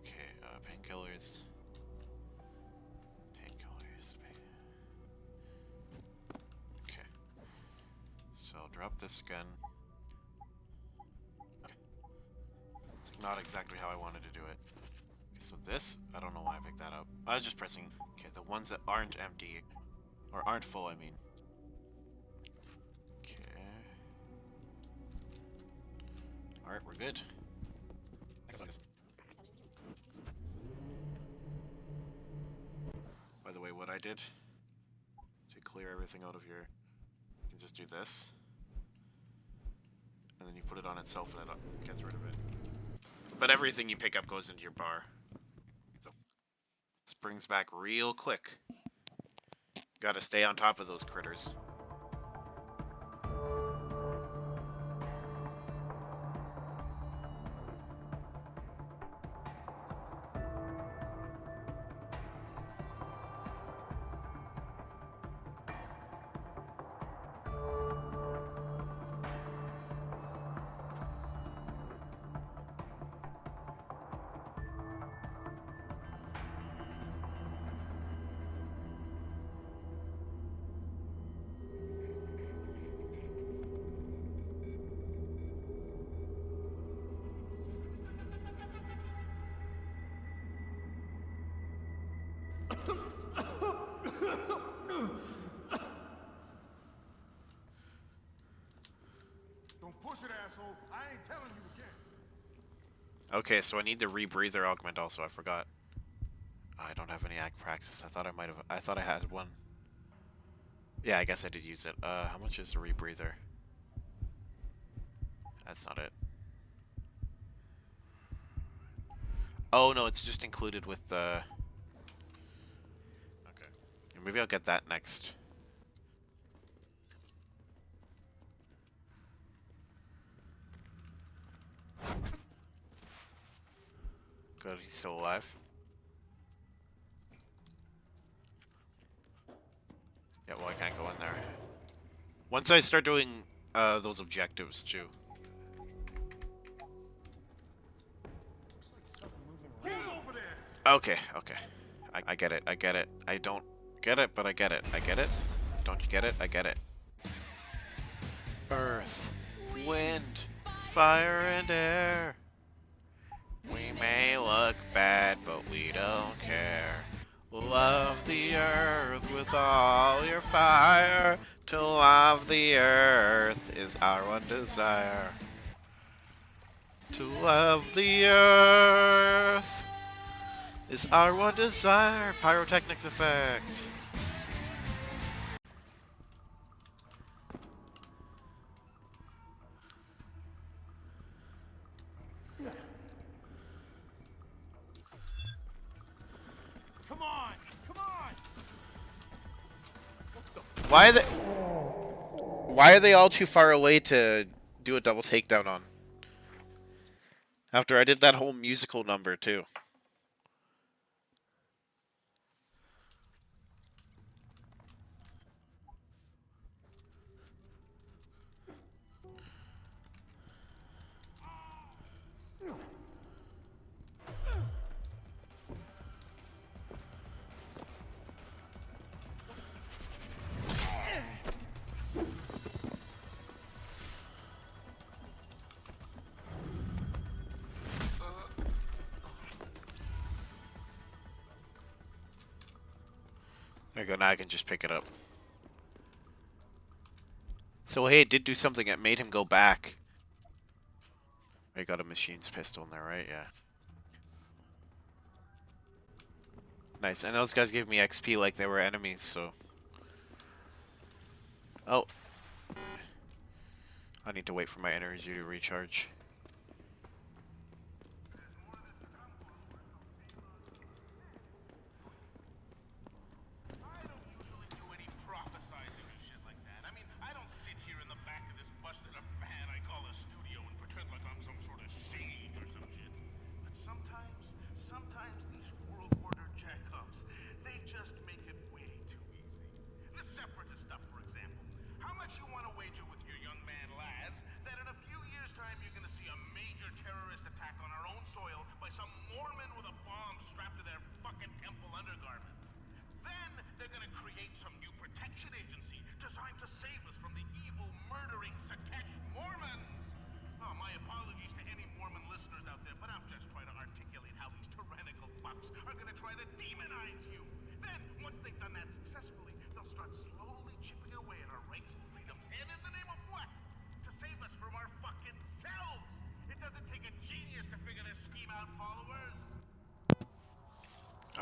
Okay, painkillers. Okay. So I'll drop this again. Okay. It's not exactly how I wanted to do it. Okay, so this, I don't know why I picked that up. I was just pressing. Okay, the ones that aren't empty, or aren't full, I mean. Alright, we're good. By the way, what I did to clear everything out of here, you can just do this. And then you put it on itself and it gets rid of it. But everything you pick up goes into your bar. So, this brings back real quick. Gotta stay on top of those critters. bullshit, asshole. I ain't telling you again. Okay, so I need the rebreather augment also. I forgot. I don't have any praxis. I thought I might have. I thought I had one. Yeah, I guess I did use it. How much is the rebreather? That's not it. Oh no, it's just included with the. Okay. Maybe I'll get that next. Good, he's still alive. Yeah, well, I can't go in there. Once I start doing those objectives too. Okay, okay. I get it, I get it. I don't get it, but I get it. I get it. Don't you get it? I get it. Earth, wind, fire, and air. We may look bad, but we don't care. Love the earth with all your fire. To love the earth is our one desire. To love the earth is our one desire. Pyrotechnics effect. Come on! Come on! Why are they all too far away to do a double takedown on? After I did that whole musical number too. There you go, now I can just pick it up. So hey, it did do something. It made him go back. I got a machine's pistol in there, right? Yeah. Nice. And those guys gave me XP like they were enemies, so... Oh. I need to wait for my energy to recharge.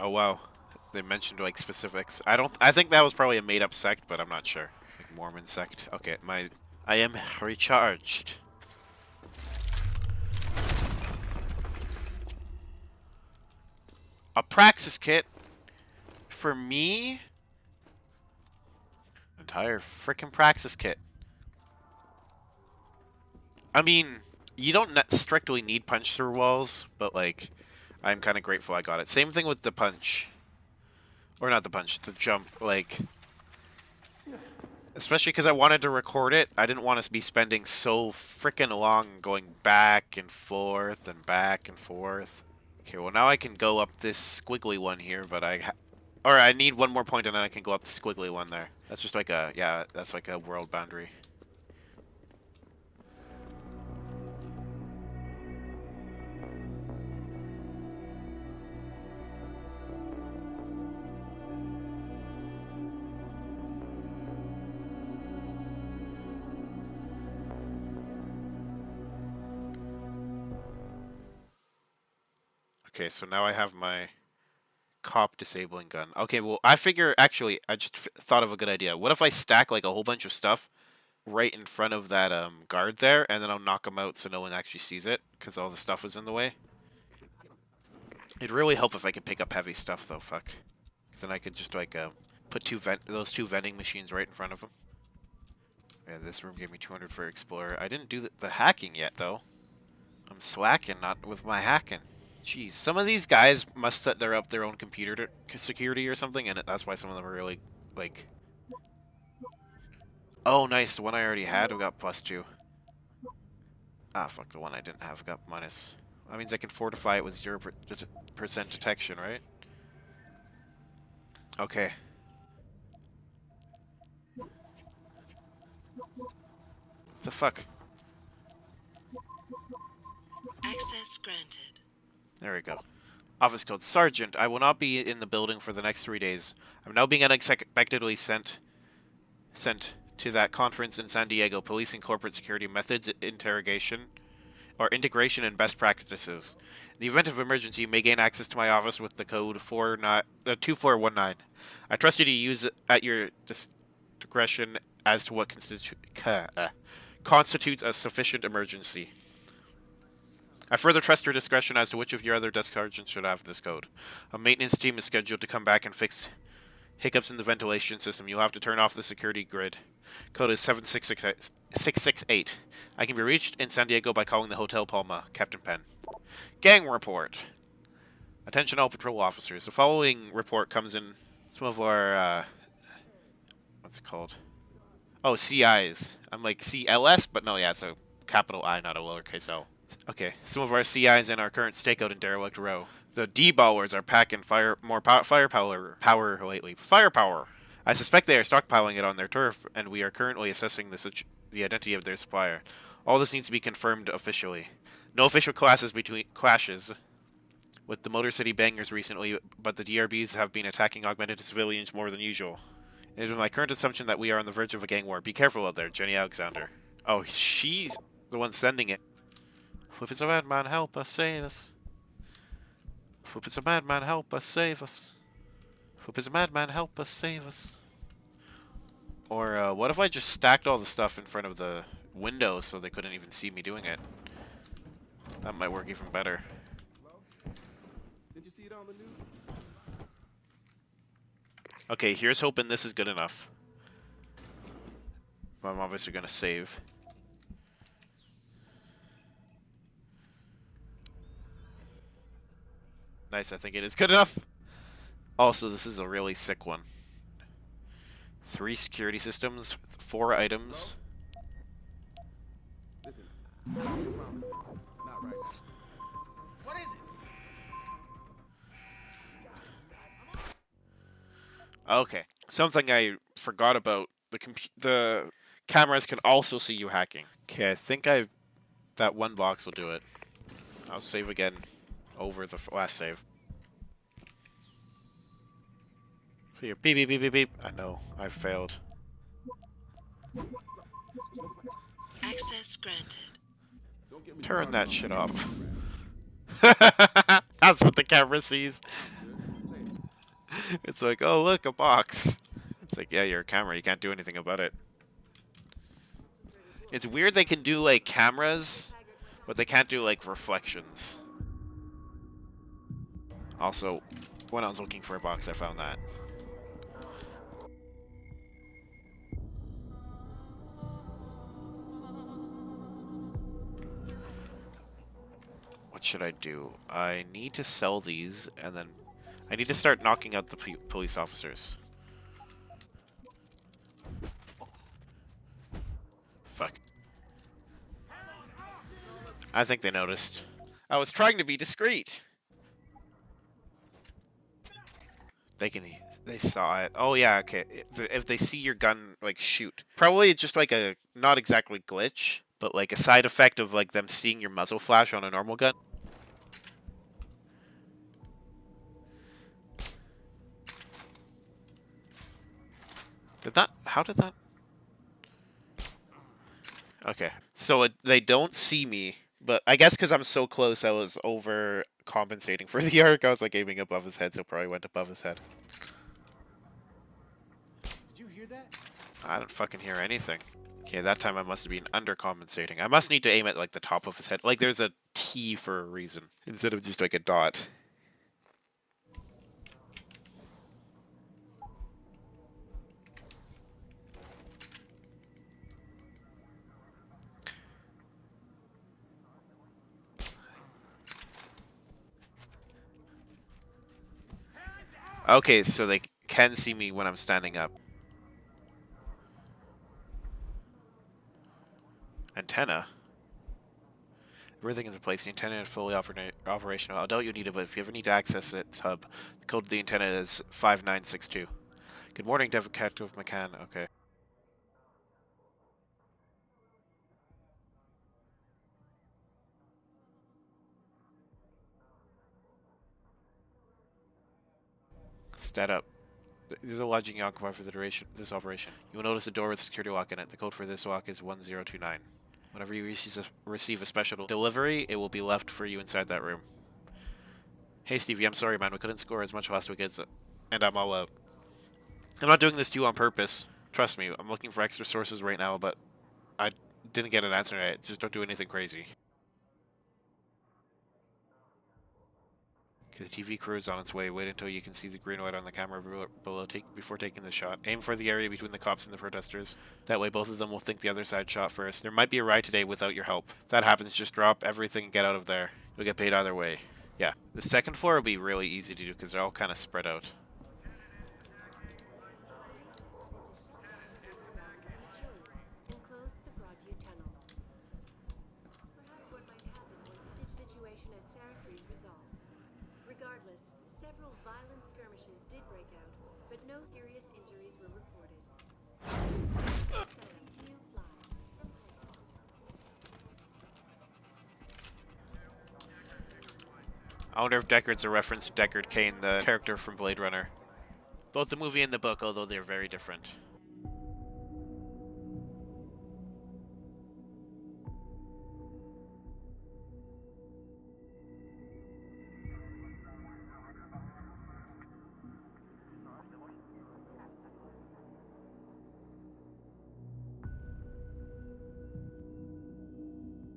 Oh wow, they mentioned like specifics. I think that was probably a made-up sect, but I'm not sure. Like Mormon sect. Okay, I am recharged. A praxis kit for me. Entire frickin' praxis kit. I mean, you don't strictly need punch through walls, but like, I'm kind of grateful I got it. Same thing with the punch. Or not the punch, the jump, like... Especially because I wanted to record it. I didn't want to be spending so frickin' long going back and forth and back and forth. Okay, well now I can go up this squiggly one here, but I need one more point and then I can go up the squiggly one there. That's just like a... Yeah, that's like a world boundary. Okay, so now I have my cop disabling gun. Okay, well, I figure, actually, I just thought of a good idea. What if I stack, like, a whole bunch of stuff right in front of that guard there, and then I'll knock him out so no one actually sees it, because all the stuff is in the way? It'd really help if I could pick up heavy stuff, though, fuck. Because then I could just, like, put those two vending machines right in front of him. Yeah, this room gave me 200 for Explorer. I didn't do the hacking yet, though. I'm slacking, not with my hacking. Jeez, some of these guys must set up their own computer security or something, and that's why some of them are really, like... Oh, nice, the one I already had, I got +2. Ah, fuck, the one I didn't have got minus. That means I can fortify it with 0% detection, right? Okay. What the fuck? Access granted. There we go. Office code. Sergeant, I will not be in the building for the next 3 days. I'm now being unexpectedly sent to that conference in San Diego, Policing Corporate Security Methods, Integration and Best Practices. In the event of emergency, you may gain access to my office with the code 2419. I trust you to use it at your discretion as to what constitutes a sufficient emergency. I further trust your discretion as to which of your other desk sergeants should have this code. A maintenance team is scheduled to come back and fix hiccups in the ventilation system. You'll have to turn off the security grid. Code is 668. I can be reached in San Diego by calling the Hotel Palma. Captain Penn. Gang report. Attention all patrol officers. The following report comes in some of our, what's it called? Oh, CIs. I'm like CLS, but no, yeah, so capital I, not a lowercase L. Okay, some of our CIs in our current stakeout in Derelict Row. The D-ballers are packing more firepower lately. Firepower! I suspect they are stockpiling it on their turf, and we are currently assessing the identity of their supplier. All this needs to be confirmed officially. No official clashes with the Motor City Bangers recently, but the DRBs have been attacking augmented civilians more than usual. It is my current assumption that we are on the verge of a gang war. Be careful out there, Jenny Alexander. Oh, she's the one sending it. If it's a madman, help us, save us. If it's a madman, help us, save us. If it's a madman, help us, save us. Or, what if I just stacked all the stuff in front of the window so they couldn't even see me doing it? That might work even better. Did you see it on the news? Okay, here's hoping this is good enough. I'm obviously gonna save. Nice, I think it is good enough. Also, this is a really sick one. 3 security systems, 4 items. Listen, not right now. What is it? Okay, something I forgot about. The cameras can also see you hacking. Okay, I think that one box will do it. I'll save again over the last save. Here, beep, beep, beep, beep, beep. I know, I failed. Access granted. Turn that shit off. That's what the camera sees. It's like, oh, look, a box. It's like, yeah, you're a camera. You can't do anything about it. It's weird they can do, like, cameras, but they can't do, like, reflections. Also, when I was looking for a box, I found that. What should I do? I need to sell these, and then I need to start knocking out the police officers. Fuck. I think they noticed. I was trying to be discreet. They saw it. Oh yeah, okay. If they see your gun, like, shoot. Probably it's just like a, not exactly glitch, but like a side effect of like them seeing your muzzle flash on a normal gun. How did that? Okay, so they don't see me, but I guess because I'm so close, I was over compensating for the arc. I was like aiming above his head, so probably went above his head. Did you hear that? I don't fucking hear anything. Okay, that time I must have been undercompensating. I must need to aim at like the top of his head. Like there's a T for a reason instead of just like a dot. Okay, so they can see me when I'm standing up. Antenna. Everything is in place. The antenna is fully operational. I doubt you need it, but if you ever need to access its hub, the code of the antenna is 5962. Good morning, Detective McCann. Okay. Stat up. There's a lodging occupied for the duration of this operation. You will notice a door with a security lock in it. The code for this lock is 1029. Whenever you receive a special delivery, it will be left for you inside that room. Hey Stevie, I'm sorry man, we couldn't score as much last week and I'm all out. I'm not doing this to you on purpose. Trust me, I'm looking for extra sources right now, but I didn't get an answer yet. Just don't do anything crazy. Okay, the TV crew is on its way. Wait until you can see the green light on the camera below before taking the shot. Aim for the area between the cops and the protesters. That way both of them will think the other side shot first. There might be a riot today without your help. If that happens, just drop everything and get out of there. You'll get paid either way. Yeah, the second floor will be really easy to do because they're all kind of spread out. Regardless, several violent skirmishes did break out, but no serious injuries were reported. I wonder if Deckard's a reference to Deckard Cain, the character from Blade Runner. Both the movie and the book, although they're very different.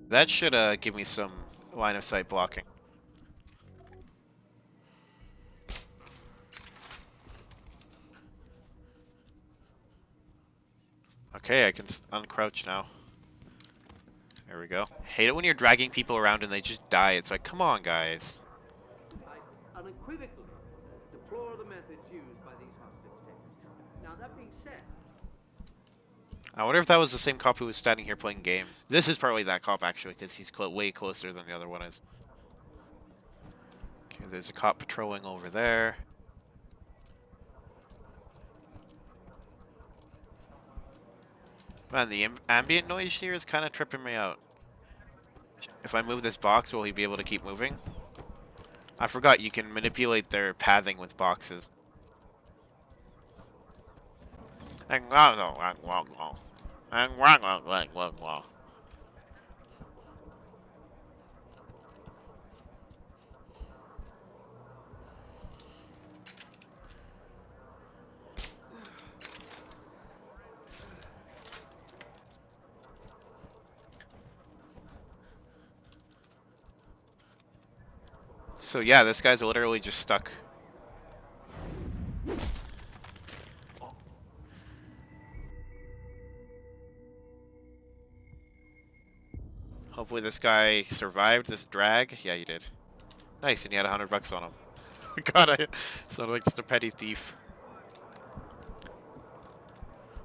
That should give me some line of sight blocking. Okay, I can uncrouch now. There we go. Hate it when you're dragging people around and they just die. It's like, come on, guys. I unequivocally deplore the methods used by these hostage takers. Now, that being said, I wonder if that was the same cop who was standing here playing games. This is probably that cop, actually, because he's way closer than the other one is. Okay, there's a cop patrolling over there. Man, the ambient noise here is kind of tripping me out. If I move this box, will he be able to keep moving? I forgot you can manipulate their pathing with boxes. So yeah, this guy's literally just stuck. Hopefully this guy survived this drag. Yeah, he did. Nice, and he had $100 on him. God, I sounded like just a petty thief.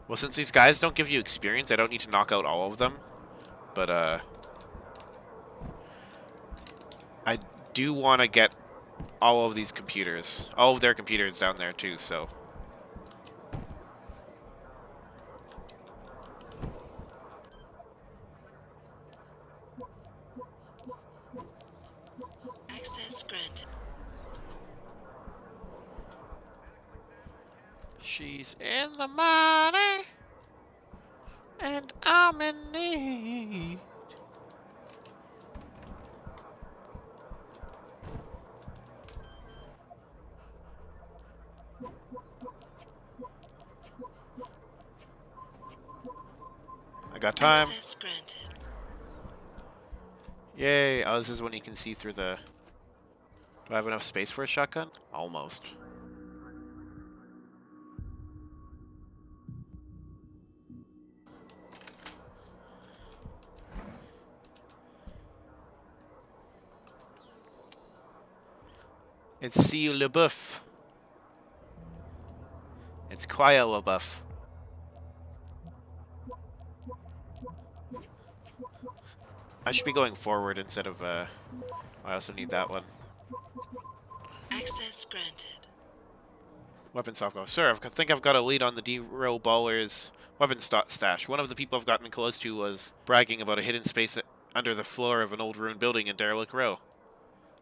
Well, since these guys don't give you experience, I don't need to knock out all of them. But, I do want to get all of these computers. All of their computers down there, too, so... Access granted. She's in the money, and I'm in need. I got time. Access granted. Yay. Oh, this is when you can see through the... Do I have enough space for a shotgun? Almost. It's C. LeBoeuf. It's Quia LeBoeuf. I should be going forward instead of, I also need that one. Access granted. Weapon software. Sir, I think I've got a lead on the D-Row Baller's weapon stash. One of the people I've gotten close to was bragging about a hidden space under the floor of an old ruined building in Derelict Row.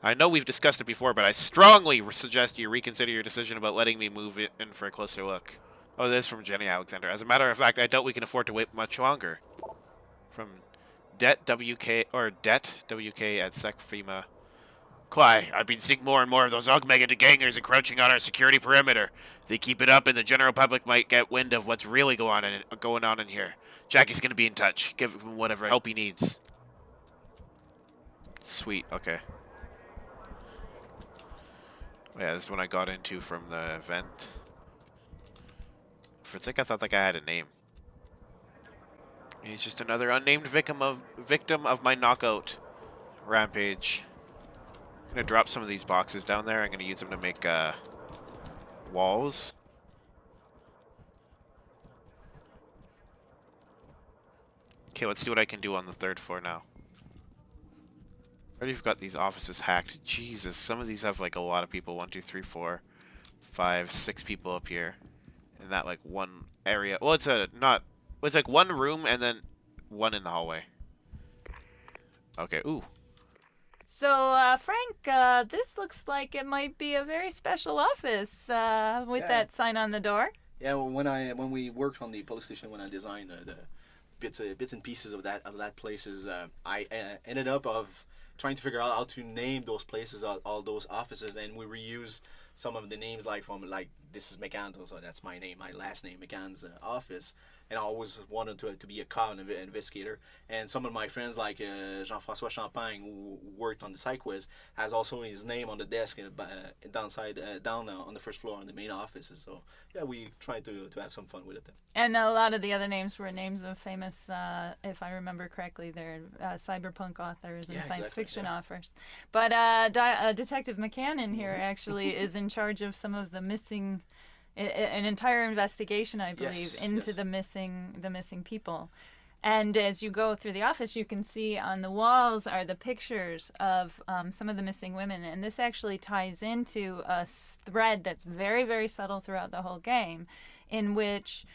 I know we've discussed it before, but I strongly suggest you reconsider your decision about letting me move it in for a closer look. Oh, this is from Jenny Alexander. As a matter of fact, I doubt we can afford to wait much longer. From Det WK at SecFema. Quai, I've been seeing more and more of those augmented gangers encroaching on our security perimeter. If they keep it up, and the general public might get wind of what's really going on in here. Jackie's gonna be in touch. Give him whatever help he needs. Sweet. Okay. Yeah, this is when I got into from the event. For a sec, I thought that guy had a name. He's just another unnamed victim of my knockout rampage. I'm gonna drop some of these boxes down there. I'm gonna use them to make walls. Okay, let's see what I can do on the 3rd floor now. Already got these offices hacked. Jesus, some of these have like a lot of people. 1, 2, 3, 4, 5, 6 people up here. In that like one area. Well, it's like one room and then one in the hallway. Okay, ooh. So, Frank, this looks like it might be a very special office with that sign on the door. Yeah, well, when we worked on the police station, when I designed the bits and pieces of that places, I ended up trying to figure out how to name those places, all those offices, and we reuse some of the names this is McCann's, so that's my name, my last name, McCann's office. And I always wanted to be a cop investigator. And some of my friends, like Jean-François Champagne, who worked on the PsyQuiz, has also his name on the desk down on the 1st floor in the main offices. So yeah, we tried to have some fun with it. And a lot of the other names were names of famous, if I remember correctly, they're cyberpunk authors and science fiction authors. But Detective McCann in here actually is in charge of some of the missing. An entire investigation, I believe, into the missing people. And as you go through the office, you can see on the walls are the pictures of some of the missing women. And this actually ties into a thread that's very, very subtle throughout the whole game, in which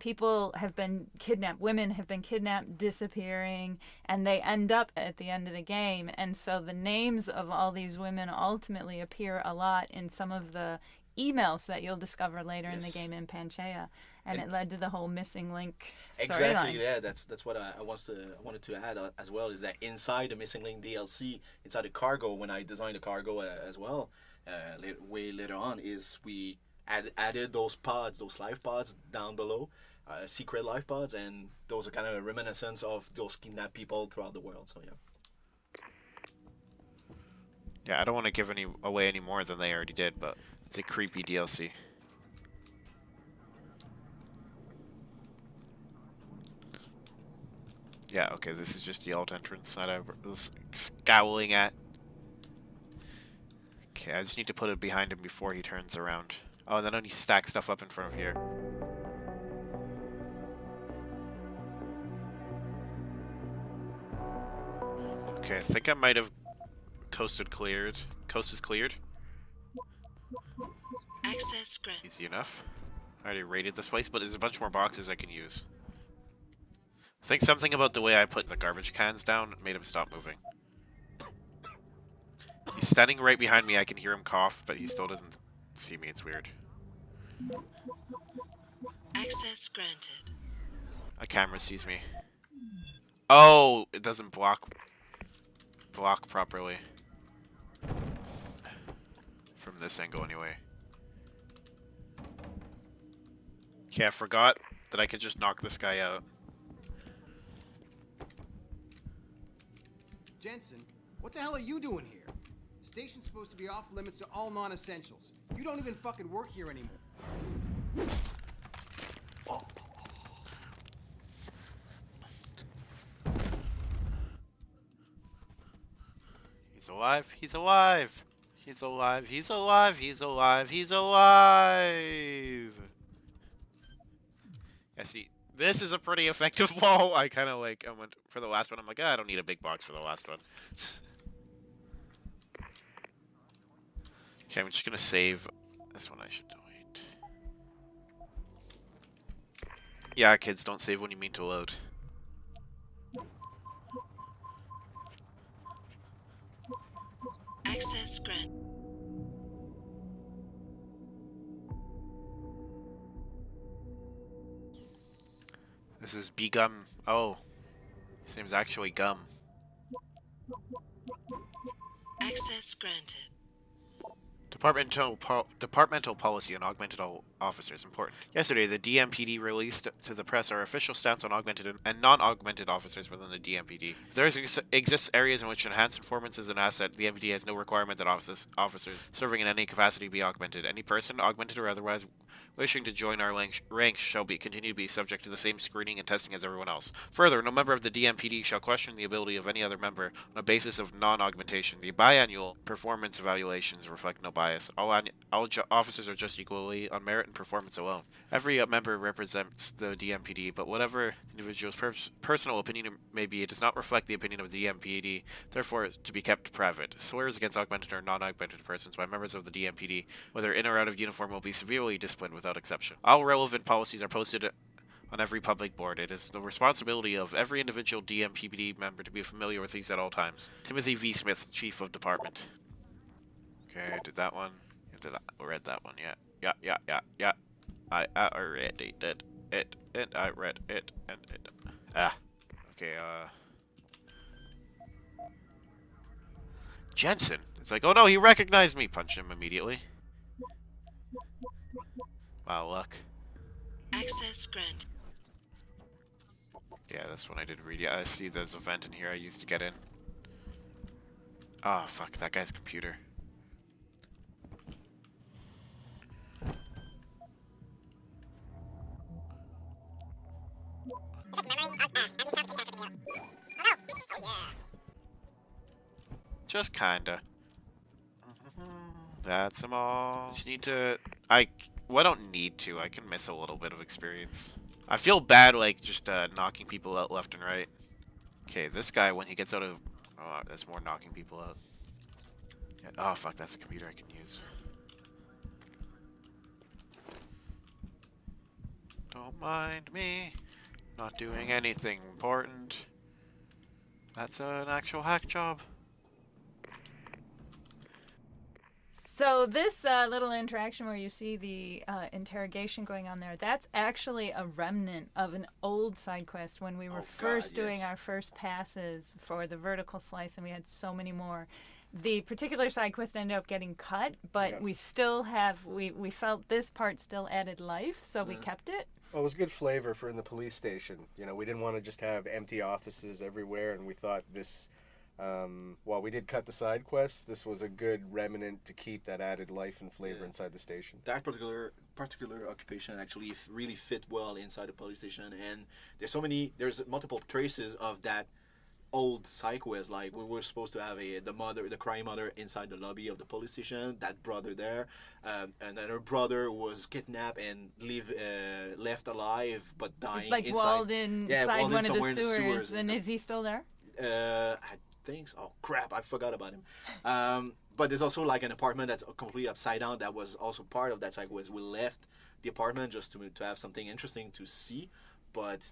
people have been kidnapped, women have been kidnapped, disappearing, and they end up at the end of the game. And so the names of all these women ultimately appear a lot in some of the emails that you'll discover later in the game in Panchaea, and it led to the whole missing link storyline. Exactly, yeah, that's what I wanted to add as well, is that inside the Missing Link DLC, inside the cargo, when I designed the cargo as well, way later on, is we added those pods, those life pods down below, secret life pods, and those are kind of a reminiscence of those kidnapped people throughout the world. So yeah. Yeah, I don't want to give away any more than they already did, but it's a creepy DLC. Yeah, okay, this is just the alt entrance that I was scowling at. Okay, I just need to put it behind him before he turns around. Oh, and then I need to stack stuff up in front of here. Okay, I think I might have coast is cleared. Access granted. Easy enough. I already raided this place, but there's a bunch more boxes I can use. I think something about the way I put the garbage cans down made him stop moving. He's standing right behind me. I can hear him cough, but he still doesn't see me. It's weird. Access granted. A camera sees me. Oh, it doesn't block properly. From this angle, anyway. Okay, I forgot that I could just knock this guy out. Jensen, what the hell are you doing here? Station's supposed to be off limits to all non-essentials. You don't even fucking work here anymore. He's alive. He's alive. He's alive. He's alive. He's alive. He's alive. Yeah, see, this is a pretty effective wall. I kind of like, I went for the last one. I'm like, I don't need a big box for the last one. Okay, I'm just gonna save this one. I should wait. Yeah, kids, don't save when you mean to load. Access granted. This is B Gum. Oh, his name's actually Gum. Access granted. Departmental policy on augmented officers important. Yesterday, the DMPD released to the press our official stance on augmented and non-augmented officers within the DMPD. If there exists areas in which enhanced informants is an asset, the DMPD has no requirement that officers serving in any capacity be augmented. Any person, augmented or otherwise, wishing to join our ranks shall continue to be subject to the same screening and testing as everyone else. Further, no member of the DMPD shall question the ability of any other member on a basis of non-augmentation. The biannual performance evaluations reflect no bias. All officers are just equally on merit and performance alone. Every member represents the DMPD, but whatever the individual's personal opinion may be, it does not reflect the opinion of the DMPD, therefore to be kept private. Swears against augmented or non-augmented persons by members of the DMPD, whether in or out of uniform, will be severely disciplined without exception. All relevant policies are posted on every public board. It is the responsibility of every individual DMPD member to be familiar with these at all times. Timothy V. Smith, Chief of Department. Okay, I did that one. I read that one, yeah. Yeah. I already did it, and I read it, and it. Okay, Jensen. It's like, oh no, he recognized me. Punched him immediately. Wow, luck. Access grant. Yeah, this one I did read. Yeah, I see there's a vent in here I used to get in. Oh, fuck, that guy's computer. Just kinda. That's them all. Just need to... well, I don't need to. I can miss a little bit of experience. I feel bad, like, just knocking people out left and right. Okay, this guy, when he gets out of... Oh, there's more knocking people out. Yeah, oh, fuck, that's the computer I can use. Don't mind me. Not doing anything important. That's an actual hack job. So this little interaction where you see the interrogation going on there, that's actually a remnant of an old side quest when we were first doing our first passes for the vertical slice, and we had so many more. The particular side quest ended up getting cut, but we still have, we felt this part still added life, so we kept it. Well, it was good flavor for in the police station. You know, we didn't want to just have empty offices everywhere, and we thought this... while we did cut the side quests, this was a good remnant to keep that added life and flavor inside the station. That particular occupation actually really fit well inside the police station, and there's multiple traces of that old side quest. Like, we were supposed to have the crying mother inside the lobby of the police station, that brother there, and then her brother was kidnapped and left alive but dying. He's like inside. walled inside one of the sewers. And is he still there? Things. Oh crap! I forgot about him. But there's also like an apartment that's completely upside down. That was also part of that side quest. We left the apartment just to have something interesting to see. But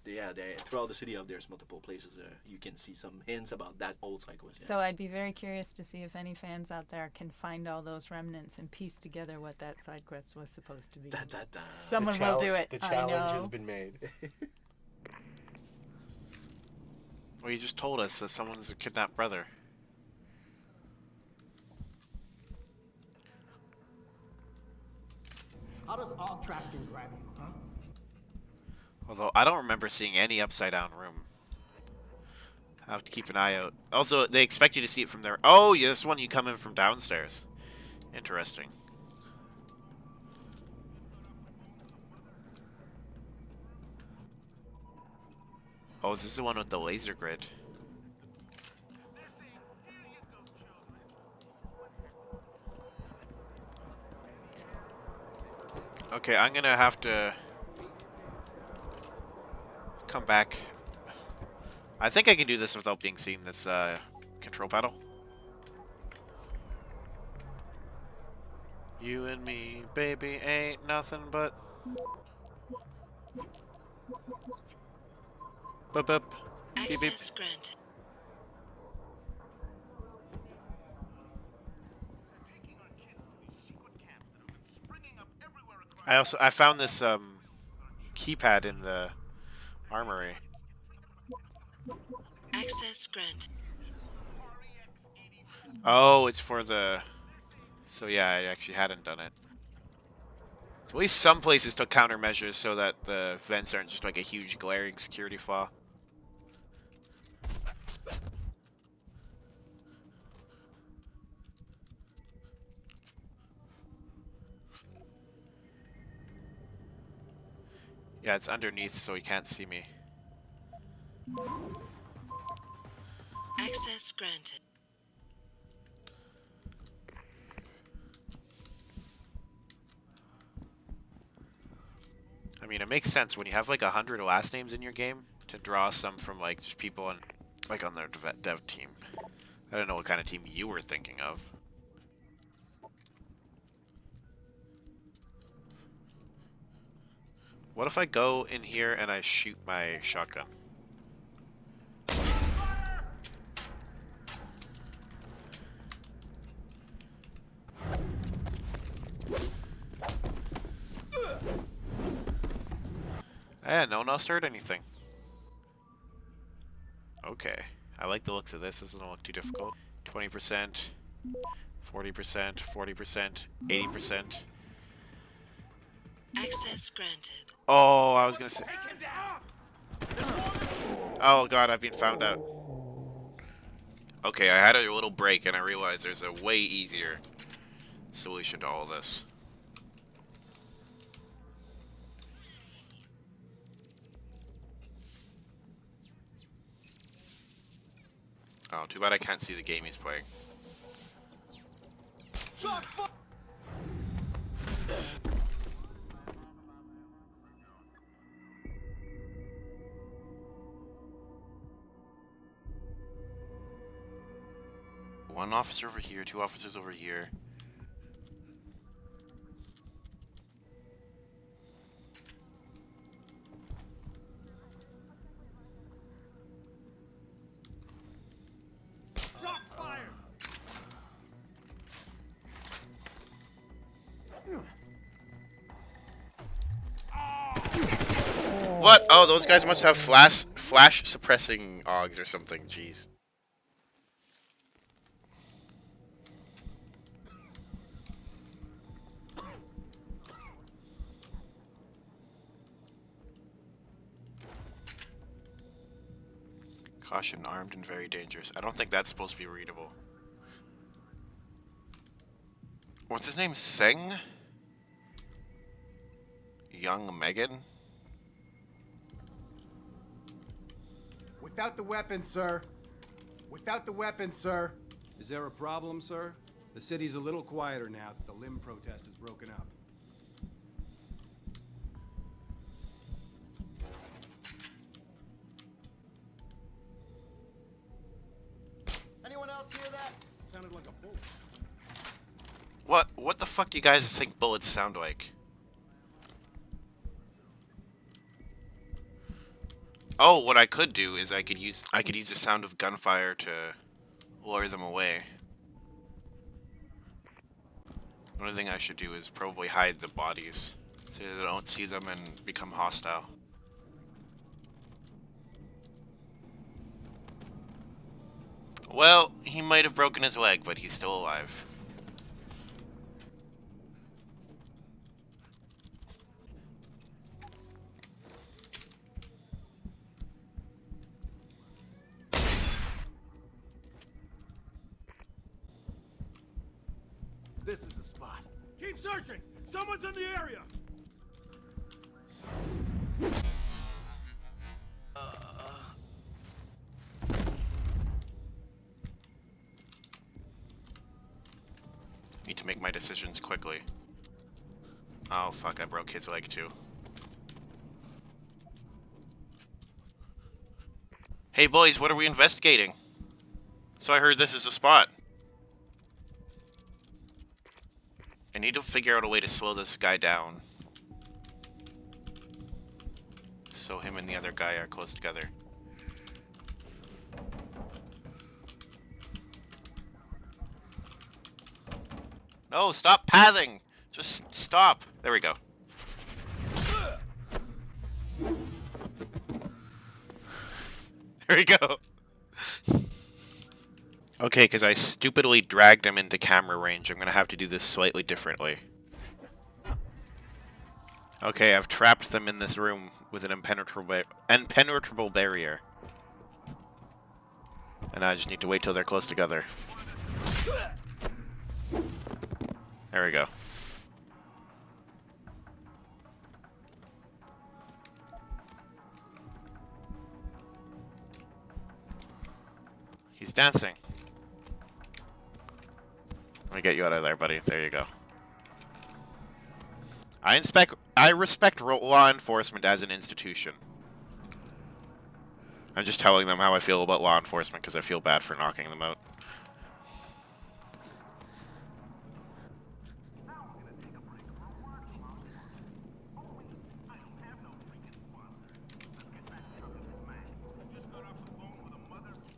throughout the city, there's multiple places you can see some hints about that old side quest. Yeah. So I'd be very curious to see if any fans out there can find all those remnants and piece together what that side quest was supposed to be. Someone will do it. The challenge has been made. Well, you just told us that someone's a kidnapped brother. How does AUG trafficking grab you, huh? Although I don't remember seeing any upside down room. I have to keep an eye out. Also, they expect you to see it from there. Oh, yeah, this one you come in from downstairs. Interesting. Oh, this is the one with the laser grid. Okay, I'm gonna have to come back. I think I can do this without being seen, this control panel. You and me, baby, ain't nothing but... Boop, boop. Beep, beep. Access granted. I found this keypad in the armory. Access granted. Oh, it's for the... So yeah, I actually hadn't done it. At least some places took countermeasures so that the vents aren't just like a huge glaring security flaw. Yeah, it's underneath so he can't see me. Access granted. I mean, it makes sense when you have like 100 last names in your game to draw some from like just people on, like on their dev team. I don't know what kind of team you were thinking of. What if I go in here and I shoot my shotgun? Yeah, no one else heard anything. Okay. I like the looks of this. This doesn't look too difficult. 20%, 40%, 40%, 80%. Access granted. Oh, I was gonna say... Oh god, I've been found out. Okay, I had a little break and I realized there's a way easier solution to all this. Oh, too bad I can't see the game he's playing. One officer over here, two officers over here. What? Oh, those guys must have flash suppressing AUGs or something. Jeez. Caution, armed and very dangerous. I don't think that's supposed to be readable. What's his name? Seng? Young Megan? Without the weapon, sir. Without the weapon, sir. Is there a problem, sir? The city's a little quieter now that the limb protest has broken up. Anyone else hear that? Sounded like a bullet. What the fuck do you guys think bullets sound like? Oh, what I could do is I could use the sound of gunfire to lure them away. One thing I should do is probably hide the bodies so they don't see them and become hostile. Well, he might have broken his leg, but he's still alive. spot. Keep searching! Someone's in the area! Need to make my decisions quickly. Oh fuck, I broke his leg too. Hey boys, what are we investigating? So I heard this is a spot. I need to figure out a way to slow this guy down. So him and the other guy are close together. No, stop pathing! Just stop. There we go. There we go. Okay, because I stupidly dragged him into camera range, I'm going to have to do this slightly differently. Okay, I've trapped them in this room with an impenetrable barrier. And I just need to wait till they're close together. There we go. He's dancing. Let me get you out of there, buddy. There you go. I respect law enforcement as an institution. I'm just telling them how I feel about law enforcement because I feel bad for knocking them out.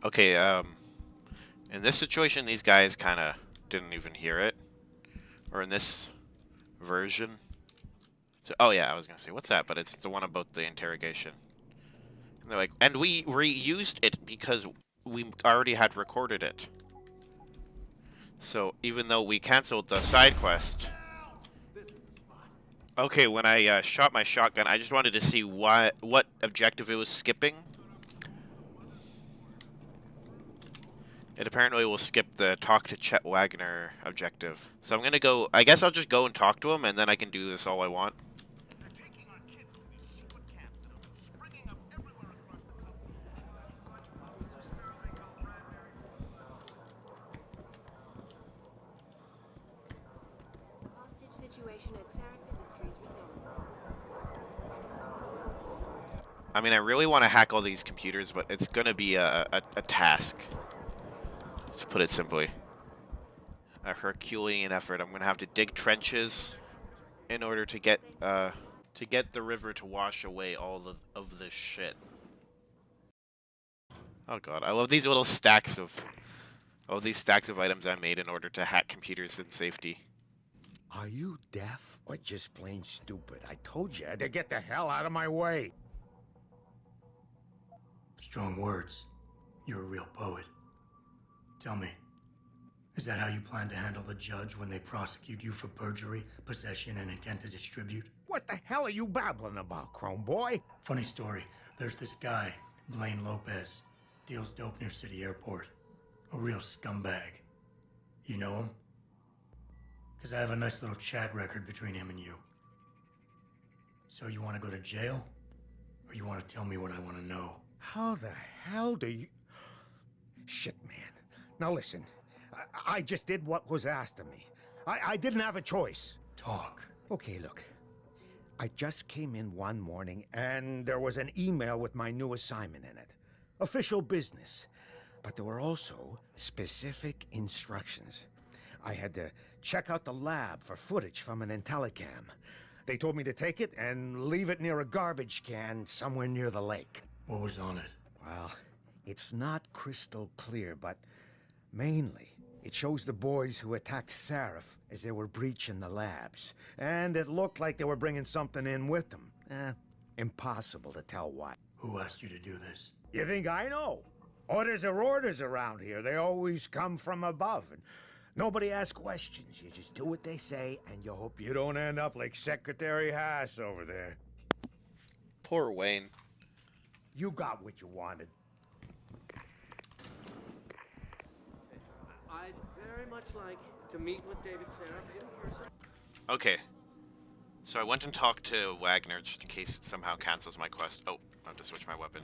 Okay, in this situation, these guys kind of didn't even hear it. Or in this version. So, oh yeah, I was gonna say, what's that? But it's the one about the interrogation. And they're like, and we reused it because we already had recorded it. So, even though we canceled the side quest... Okay, when I shot my shotgun, I just wanted to see what objective it was skipping. It apparently will skip the talk to Chet Wagner objective. So I'm gonna go, I guess I'll just go and talk to him and then I can do this all I want. Hostage situation at Sarif Industries resolved. I mean, I really want to hack all these computers, but it's gonna be a task. To put it simply. A Herculean effort. I'm gonna have to dig trenches in order to get the river to wash away all of this shit. Oh god, I love these little stacks of items I made in order to hack computers in safety. Are you deaf or just plain stupid? I told you to get the hell out of my way. Strong words. You're a real poet. Tell me, is that how you plan to handle the judge when they prosecute you for perjury, possession, and intent to distribute? What the hell are you babbling about, Chrome Boy? Funny story. There's this guy, Blaine Lopez. Deals dope near City Airport. A real scumbag. You know him? Because I have a nice little chat record between him and you. So you want to go to jail? Or you want to tell me what I want to know? How the hell do you... Shit, man. Now listen, I just did what was asked of me. I didn't have a choice. Talk. Okay, look. I just came in one morning and there was an email with my new assignment in it. Official business. But there were also specific instructions. I had to check out the lab for footage from an Intellicam. They told me to take it and leave it near a garbage can somewhere near the lake. What was on it? Well, it's not crystal clear, but mainly it shows the boys who attacked Sarif as they were breaching the labs. And it looked like they were bringing something in with them. Impossible to tell what. Who asked you to do this? You think I know? Orders are orders around here. They always come from above. And nobody asks questions. You just do what they say, and you hope you don't end up like Secretary Haas over there. Poor Wayne. You got what you wanted. I'd very much like To meet with David Seraph in person. Okay. So I went and talked to Wagner just in case it somehow cancels my quest. Oh, I have to switch my weapon.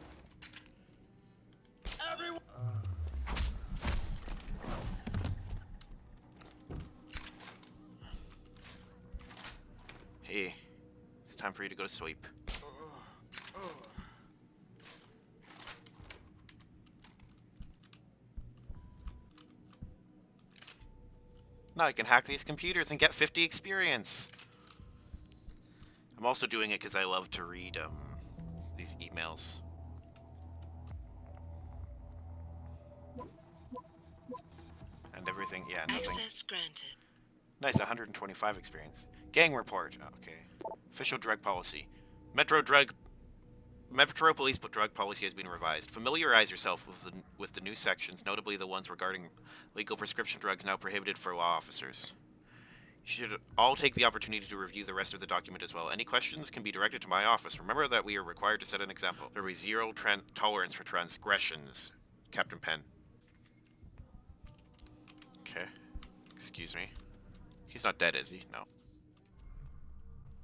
Everyone. Hey, it's time for you to go to sleep. Now I can hack these computers and get 50 experience. I'm also doing it because I love to read these emails. And everything, yeah, nothing. Access granted. Nice, 125 experience. Gang report, okay. Official drug policy. Metro Police drug policy has been revised. Familiarize yourself with the new sections, notably the ones regarding legal prescription drugs now prohibited for law officers. You should all take the opportunity to review the rest of the document as well. Any questions can be directed to my office. Remember that we are required to set an example. There will be zero tolerance for transgressions. Captain Penn. Okay. Excuse me. He's not dead, is he? No.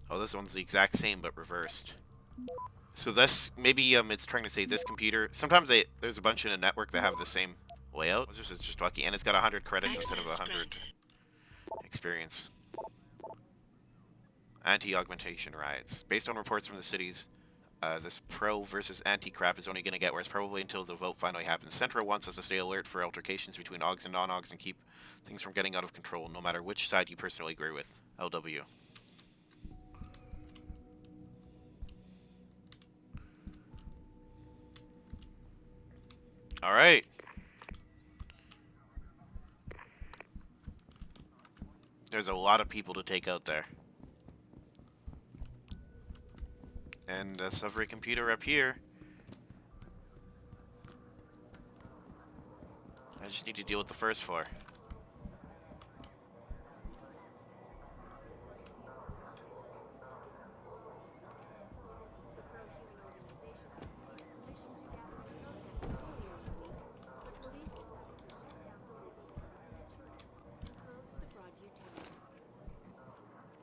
Oh, this one's the exact same, but reversed. So this, maybe it's trying to say this computer. Sometimes there's a bunch in a network that have the same layout. It's just lucky. And it's got 100 credits instead of 100 experience. Anti-augmentation riots. Based on reports from the cities, this pro versus anti-crap is only going to get worse, probably until the vote finally happens. Centro wants us to stay alert for altercations between Augs and non-Augs and keep things from getting out of control, no matter which side you personally agree with. LW. Alright. There's a lot of people to take out there. And that's every computer up here. I just need to deal with the first floor.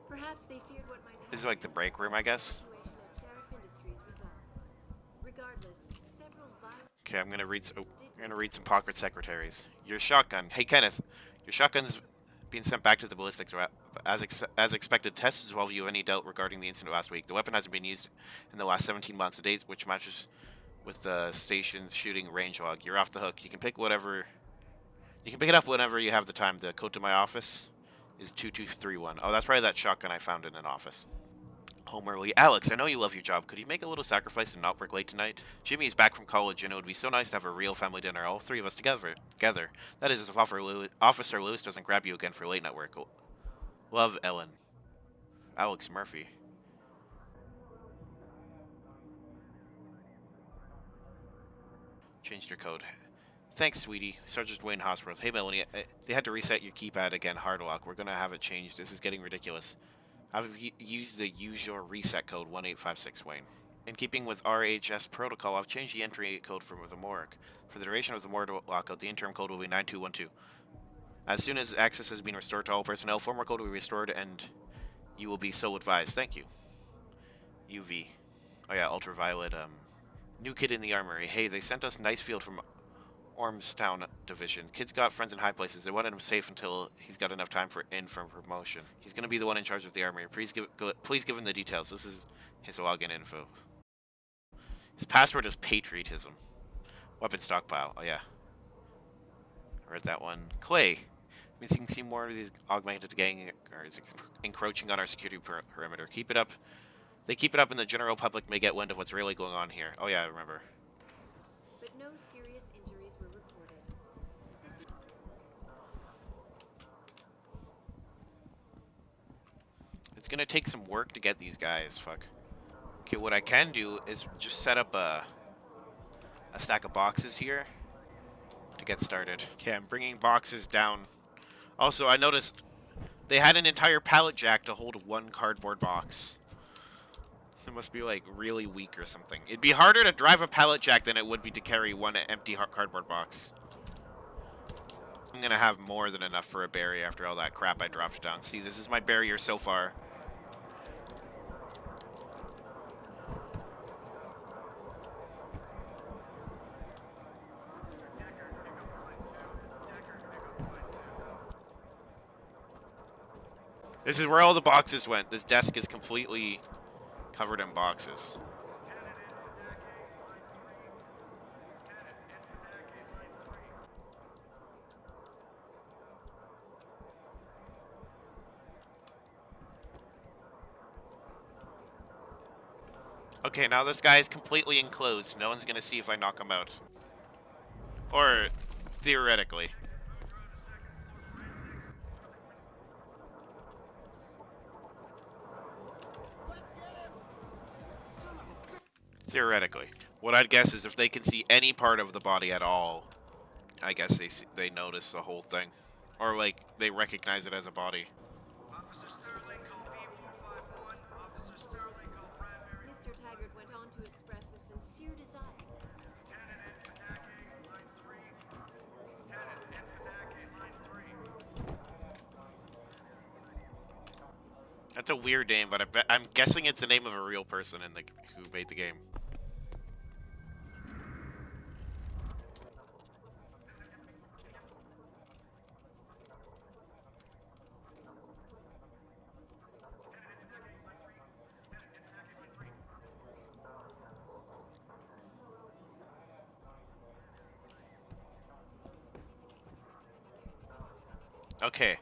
Perhaps they feared what might happen. This is like the break room, I guess. Okay, I'm gonna read. I'm gonna read some pocket secretaries. Your shotgun. Hey Kenneth, your shotgun's being sent back to the ballistics lab. As expected, tests resolve you of any doubt regarding the incident last week. The weapon hasn't been used in the last 17 months, a date which matches with the station's shooting range log. You're off the hook. You can pick whatever. You can pick it up whenever you have the time. The code to my office is 2231. Oh, that's probably that shotgun I found in an office. Home early. Alex, I know you love your job. Could you make a little sacrifice and not work late tonight? Jimmy is back from college, and it would be so nice to have a real family dinner, all three of us together. That is, if Officer Lewis doesn't grab you again for late night work. Love, Ellen. Alex Murphy. Changed your code. Thanks, sweetie. Sergeant Wayne Hospital. Hey, Melanie. They had to reset your keypad again, hard lock. We're gonna have it changed. This is getting ridiculous. I've used the usual reset code 1856, Wayne. In keeping with RHS protocol, I've changed the entry code for the morgue. For the duration of the morgue lockout, the interim code will be 9212. As soon as access has been restored to all personnel, former code will be restored and you will be so advised. Thank you. UV. Oh yeah, ultraviolet. New kid in the armory. Hey, they sent us Nicefield from Ormstown Division. Kid's got friends in high places. They wanted him safe until he's got enough time for promotion. He's going to be the one in charge of the army. Please give him the details. This is his login info. His password is patriotism. Weapon stockpile. Oh yeah. I read that one. Clay. Means you can see more of these augmented gang encroaching on our security perimeter. Keep it up. They keep it up and the general public may get wind of what's really going on here. Oh yeah, I remember. But no serious injuries were reported. It's gonna take some work to get these guys. Fuck. Okay, what I can do is just set up a stack of boxes here to get started. Okay, I'm bringing boxes down. Also, I noticed they had an entire pallet jack to hold one cardboard box. It must be like really weak or something. It'd be harder to drive a pallet jack than it would be to carry one empty cardboard box. I'm gonna have more than enough for a barrier after all that crap I dropped down. See, this is my barrier so far. This is where all the boxes went. This desk is completely covered in boxes. Okay, now this guy is completely enclosed. No one's gonna see if I knock him out. Or, theoretically. Theoretically. What I'd guess is if they can see any part of the body at all, I guess they notice the whole thing. Or, like, they recognize it as a body. Mr. Taggart went on to express a sincere desire. That's a weird name, but I'm guessing it's the name of a real person in the who made the game. Okay.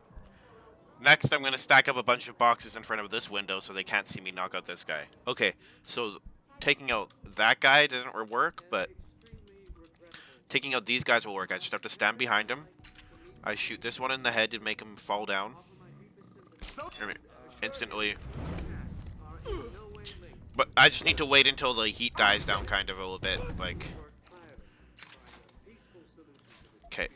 Next, I'm going to stack up a bunch of boxes in front of this window so they can't see me knock out this guy. Okay, so taking out that guy didn't work, but taking out these guys will work. I just have to stand behind him. I shoot this one in the head to make him fall down. Instantly. But I just need to wait until the heat dies down kind of a little bit, like... Okay.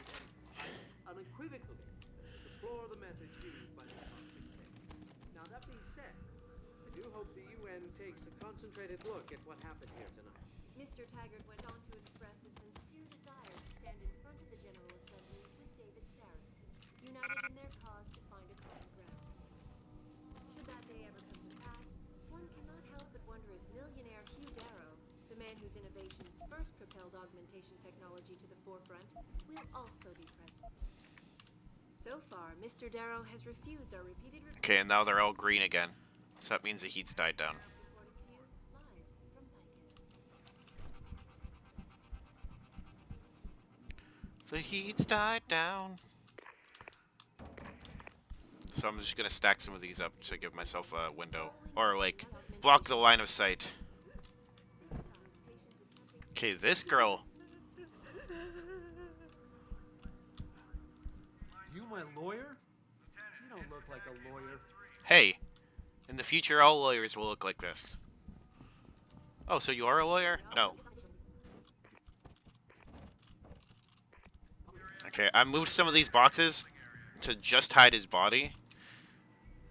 Now that being said, I do hope the UN takes a concentrated look at what happened here tonight. Mr. Taggart went on to express a sincere desire to stand in front of the General Assembly with David Sarah, united in their cause to find a common ground. Should that day ever come to pass, one cannot help but wonder if millionaire Hugh Darrow, the man whose innovations first propelled augmentation technology to the forefront, will also be present. So far, Mr. Darrow has refused our repeated requests. Okay, and now they're all green again. So that means the heat's died down. The heat's died down. So I'm just gonna stack some of these up to give myself a window. Or, like, block the line of sight. Okay, this girl. You my lawyer? You don't look like a lawyer. Hey, in the future all lawyers will look like this. Oh, so you are a lawyer? No. Okay, I moved some of these boxes to just hide his body.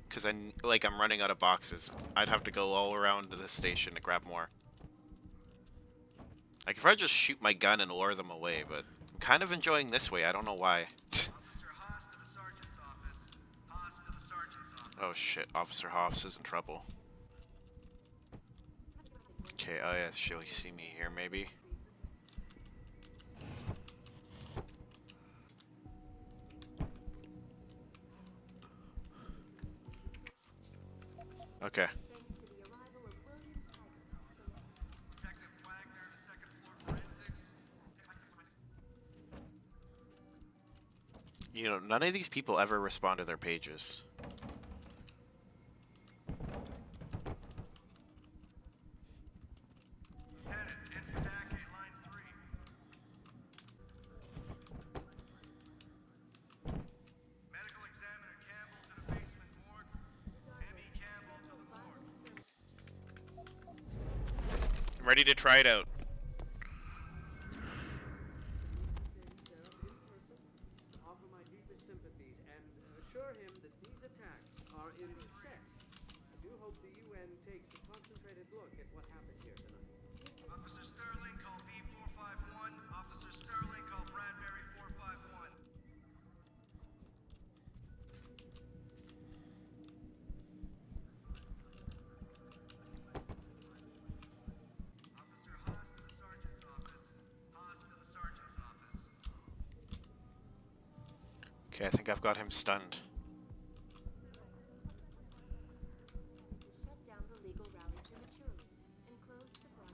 Because I'm running out of boxes. I'd have to go all around the station to grab more. I could probably just shoot my gun and lure them away, but I'm kind of enjoying this way. I don't know why. Oh shit, Officer Hoffs is in trouble. Okay, oh yeah, she'll see me here maybe. Okay. You know, none of these people ever respond to their pages. I'm ready to try it out. Offer my deepest sympathies and assure him that these attacks are in respect. I do hope the UN takes a concentrated look at what happened here tonight. Officer Sterling, call B451. Officer Sterling, call Bradbury 451. Okay, I think I've got him stunned. Shut down the legal rally prematurely and close the broadcast.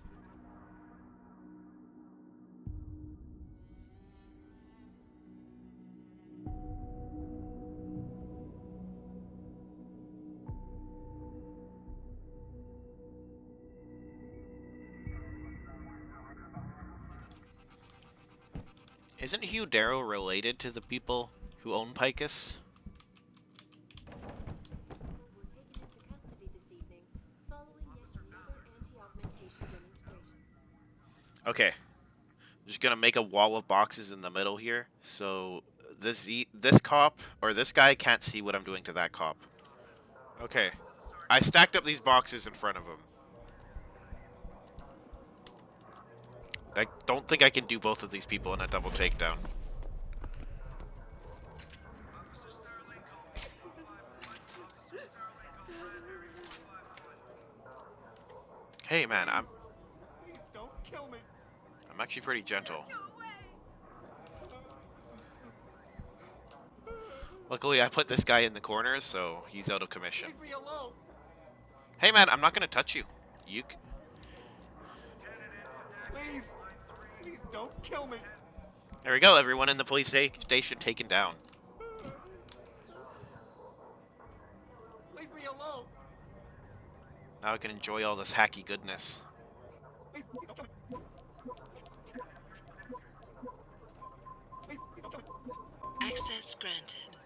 Isn't Hugh Darrow related to the people who own Picus? Okay. I'm just gonna make a wall of boxes in the middle here, so this cop or this guy can't see what I'm doing to that cop. Okay. I stacked up these boxes in front of him. I don't think I can do both of these people in a double takedown. Hey man, I'm actually pretty gentle. Luckily, I put this guy in the corner, so he's out of commission. Leave me alone. Hey man, I'm not gonna touch you. You. Please. Please don't kill me. There we go. Everyone in the police station taken down. Leave me alone. Now I can enjoy all this hacky goodness. Please, please don't kill me. Please don't kill me. Access granted.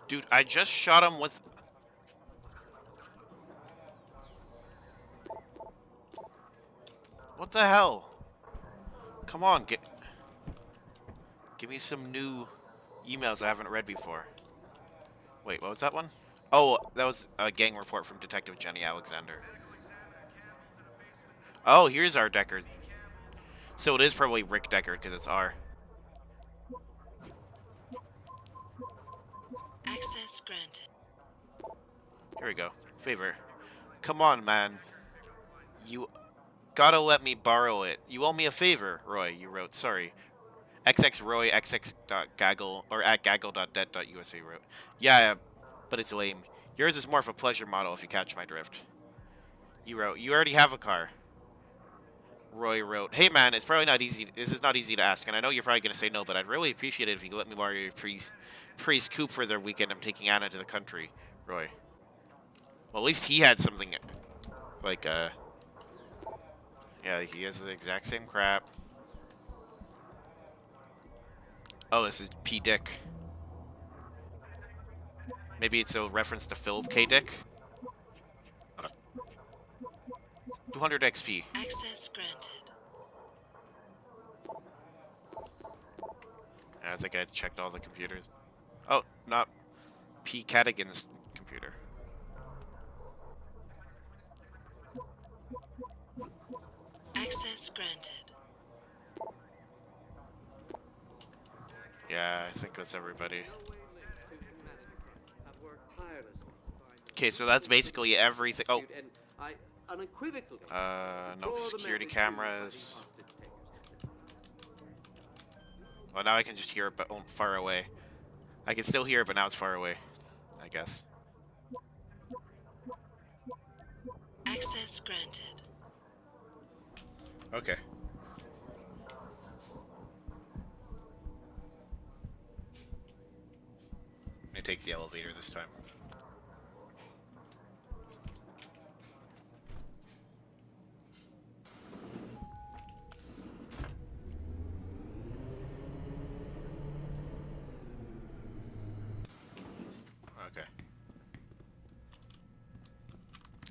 Dude, I just shot him with... What the hell? Come on, give me some new emails I haven't read before. Wait, what was that one? Oh, that was a gang report from Detective Jenny Alexander. Oh, here's our Deckard. So it is probably Rick Deckard because it's R. Access granted. Here we go. Favor. Come on, man. You gotta let me borrow it. You owe me a favor, Roy, you wrote. Sorry. xxroy xx.gaggle or at gaggle.det.usa wrote. Yeah, but it's lame. Yours is more of a pleasure model if you catch my drift. You wrote, you already have a car. Roy wrote, hey man, it's probably not easy. This is not easy to ask, and I know you're probably gonna say no, but I'd really appreciate it if you could let me borrow your priest coupe for the weekend. I'm taking Anna to the country. Roy. Well, at least he had something like yeah, he has the exact same crap. Oh, this is P. Dick. Maybe it's a reference to Philip K. Dick. 200 XP. Access granted. I think I checked all the computers. Oh, not P. Cadigan's computer. Access granted. Yeah, I think that's everybody. Okay, so that's basically everything. Oh. No security cameras. Well, now I can just hear it, but far away. I can still hear it, but now it's far away, I guess. Access granted. Okay. I'm gonna take the elevator this time. Okay.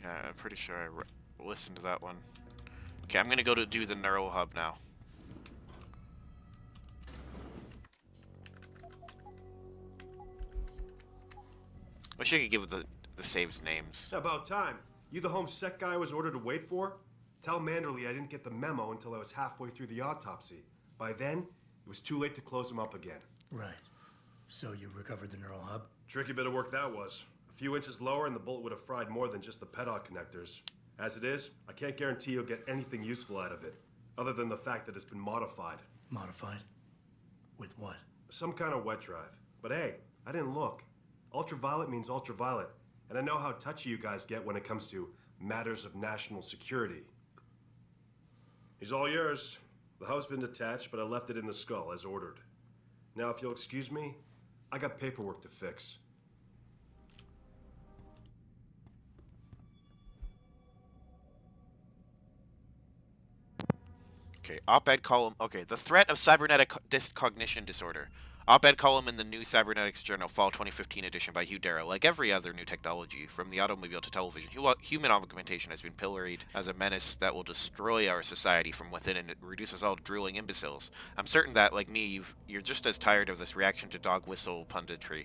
I'm pretty sure I listened to that one. Okay, I'm gonna go to do the neural hub now. Wish I could give the saves names. About time. You the home sec guy I was ordered to wait for? Tell Manderley I didn't get the memo until I was halfway through the autopsy. By then, it was too late to close him up again. Right. So you recovered the neural hub? Tricky bit of work that was. A few inches lower and the bullet would have fried more than just the pedal connectors. As it is, I can't guarantee you'll get anything useful out of it, other than the fact that it's been modified. Modified? With what? Some kind of wet drive. But hey, I didn't look. Ultraviolet means ultraviolet. And I know how touchy you guys get when it comes to matters of national security. He's all yours. The hub's been detached, but I left it in the skull as ordered. Now, if you'll excuse me, I got paperwork to fix. Okay, op-ed column. Okay, the threat of cybernetic cognition disorder. Op-ed column in the New Cybernetics Journal, Fall 2015 edition by Hugh Darrow. Like every other new technology, from the automobile to television, human augmentation has been pilloried as a menace that will destroy our society from within and reduce us all to drooling imbeciles. I'm certain that, like me, you're just as tired of this reaction to dog whistle punditry.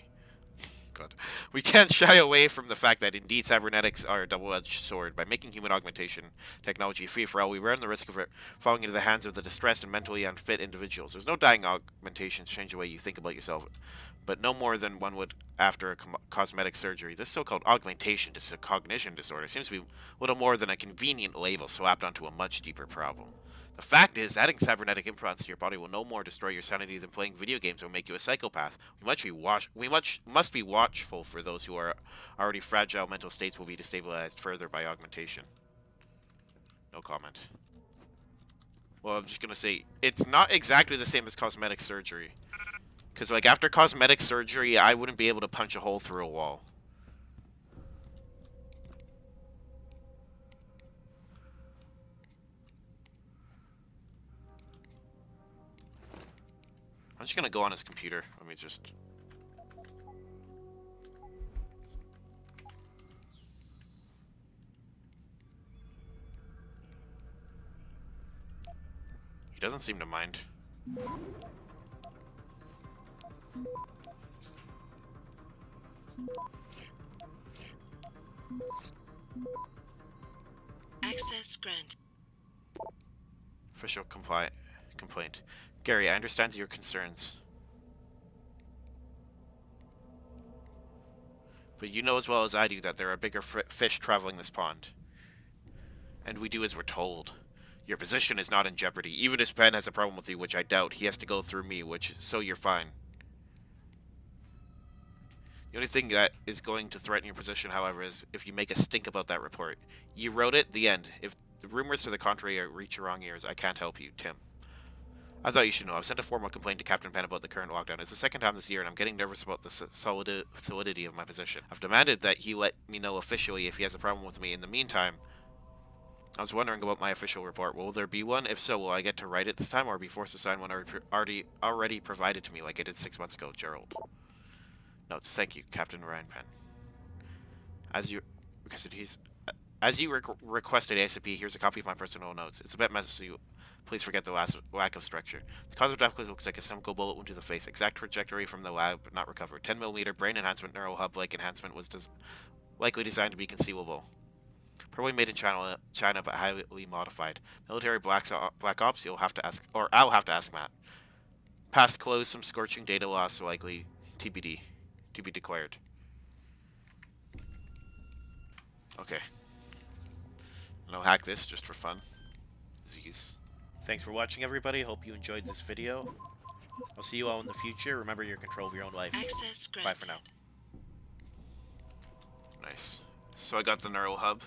God. We can't shy away from the fact that indeed cybernetics are a double-edged sword. By making human augmentation technology free for all, we run the risk of it falling into the hands of the distressed and mentally unfit individuals. There's no dying augmentations change the way you think about yourself, but no more than one would after a cosmetic surgery. This so-called augmentation cognition disorder seems to be little more than a convenient label slapped onto a much deeper problem. The fact is, adding cybernetic implants to your body will no more destroy your sanity than playing video games will make you a psychopath. We must be watchful for those who are already fragile mental states will be destabilized further by augmentation. No comment. Well, I'm just gonna say, it's not exactly the same as cosmetic surgery. Because, like, after cosmetic surgery, I wouldn't be able to punch a hole through a wall. I'm just gonna go on his computer. Let me just... He doesn't seem to mind. Access granted. Official complaint. Gary, I understand your concerns. But you know as well as I do that there are bigger fish traveling this pond. And we do as we're told. Your position is not in jeopardy. Even if Ben has a problem with you, which I doubt, he has to go through me, so you're fine. The only thing that is going to threaten your position, however, is if you make a stink about that report. You wrote it, the end. If the rumors to the contrary reach your wrong ears, I can't help you, Tim. I thought you should know. I've sent a formal complaint to Captain Penn about the current lockdown. It's the second time this year, and I'm getting nervous about the solidity of my position. I've demanded that he let me know officially if he has a problem with me. In the meantime, I was wondering about my official report. Will there be one? If so, will I get to write it this time, or be forced to sign one already provided to me, like I did 6 months ago, Gerald? Notes. Thank you, Captain Ryan Penn. As you requested ASAP, here's a copy of my personal notes. It's a bit messy. Please forget the lack of structure. The cause of death looks like a chemical bullet wound to the face. Exact trajectory from the lab, but not recovered. 10mm brain enhancement, neural hub-like enhancement was likely designed to be conceivable. Probably made in China, but highly modified. Military black ops. I'll have to ask Matt. Past closed, some scorching data loss, so likely TBD, to be declared. Okay. And I'll hack this just for fun. Z's. Thanks for watching, everybody. Hope you enjoyed this video. I'll see you all in the future. Remember your control of your own life. Access granted. Bye for now. Nice. So I got the neural hub.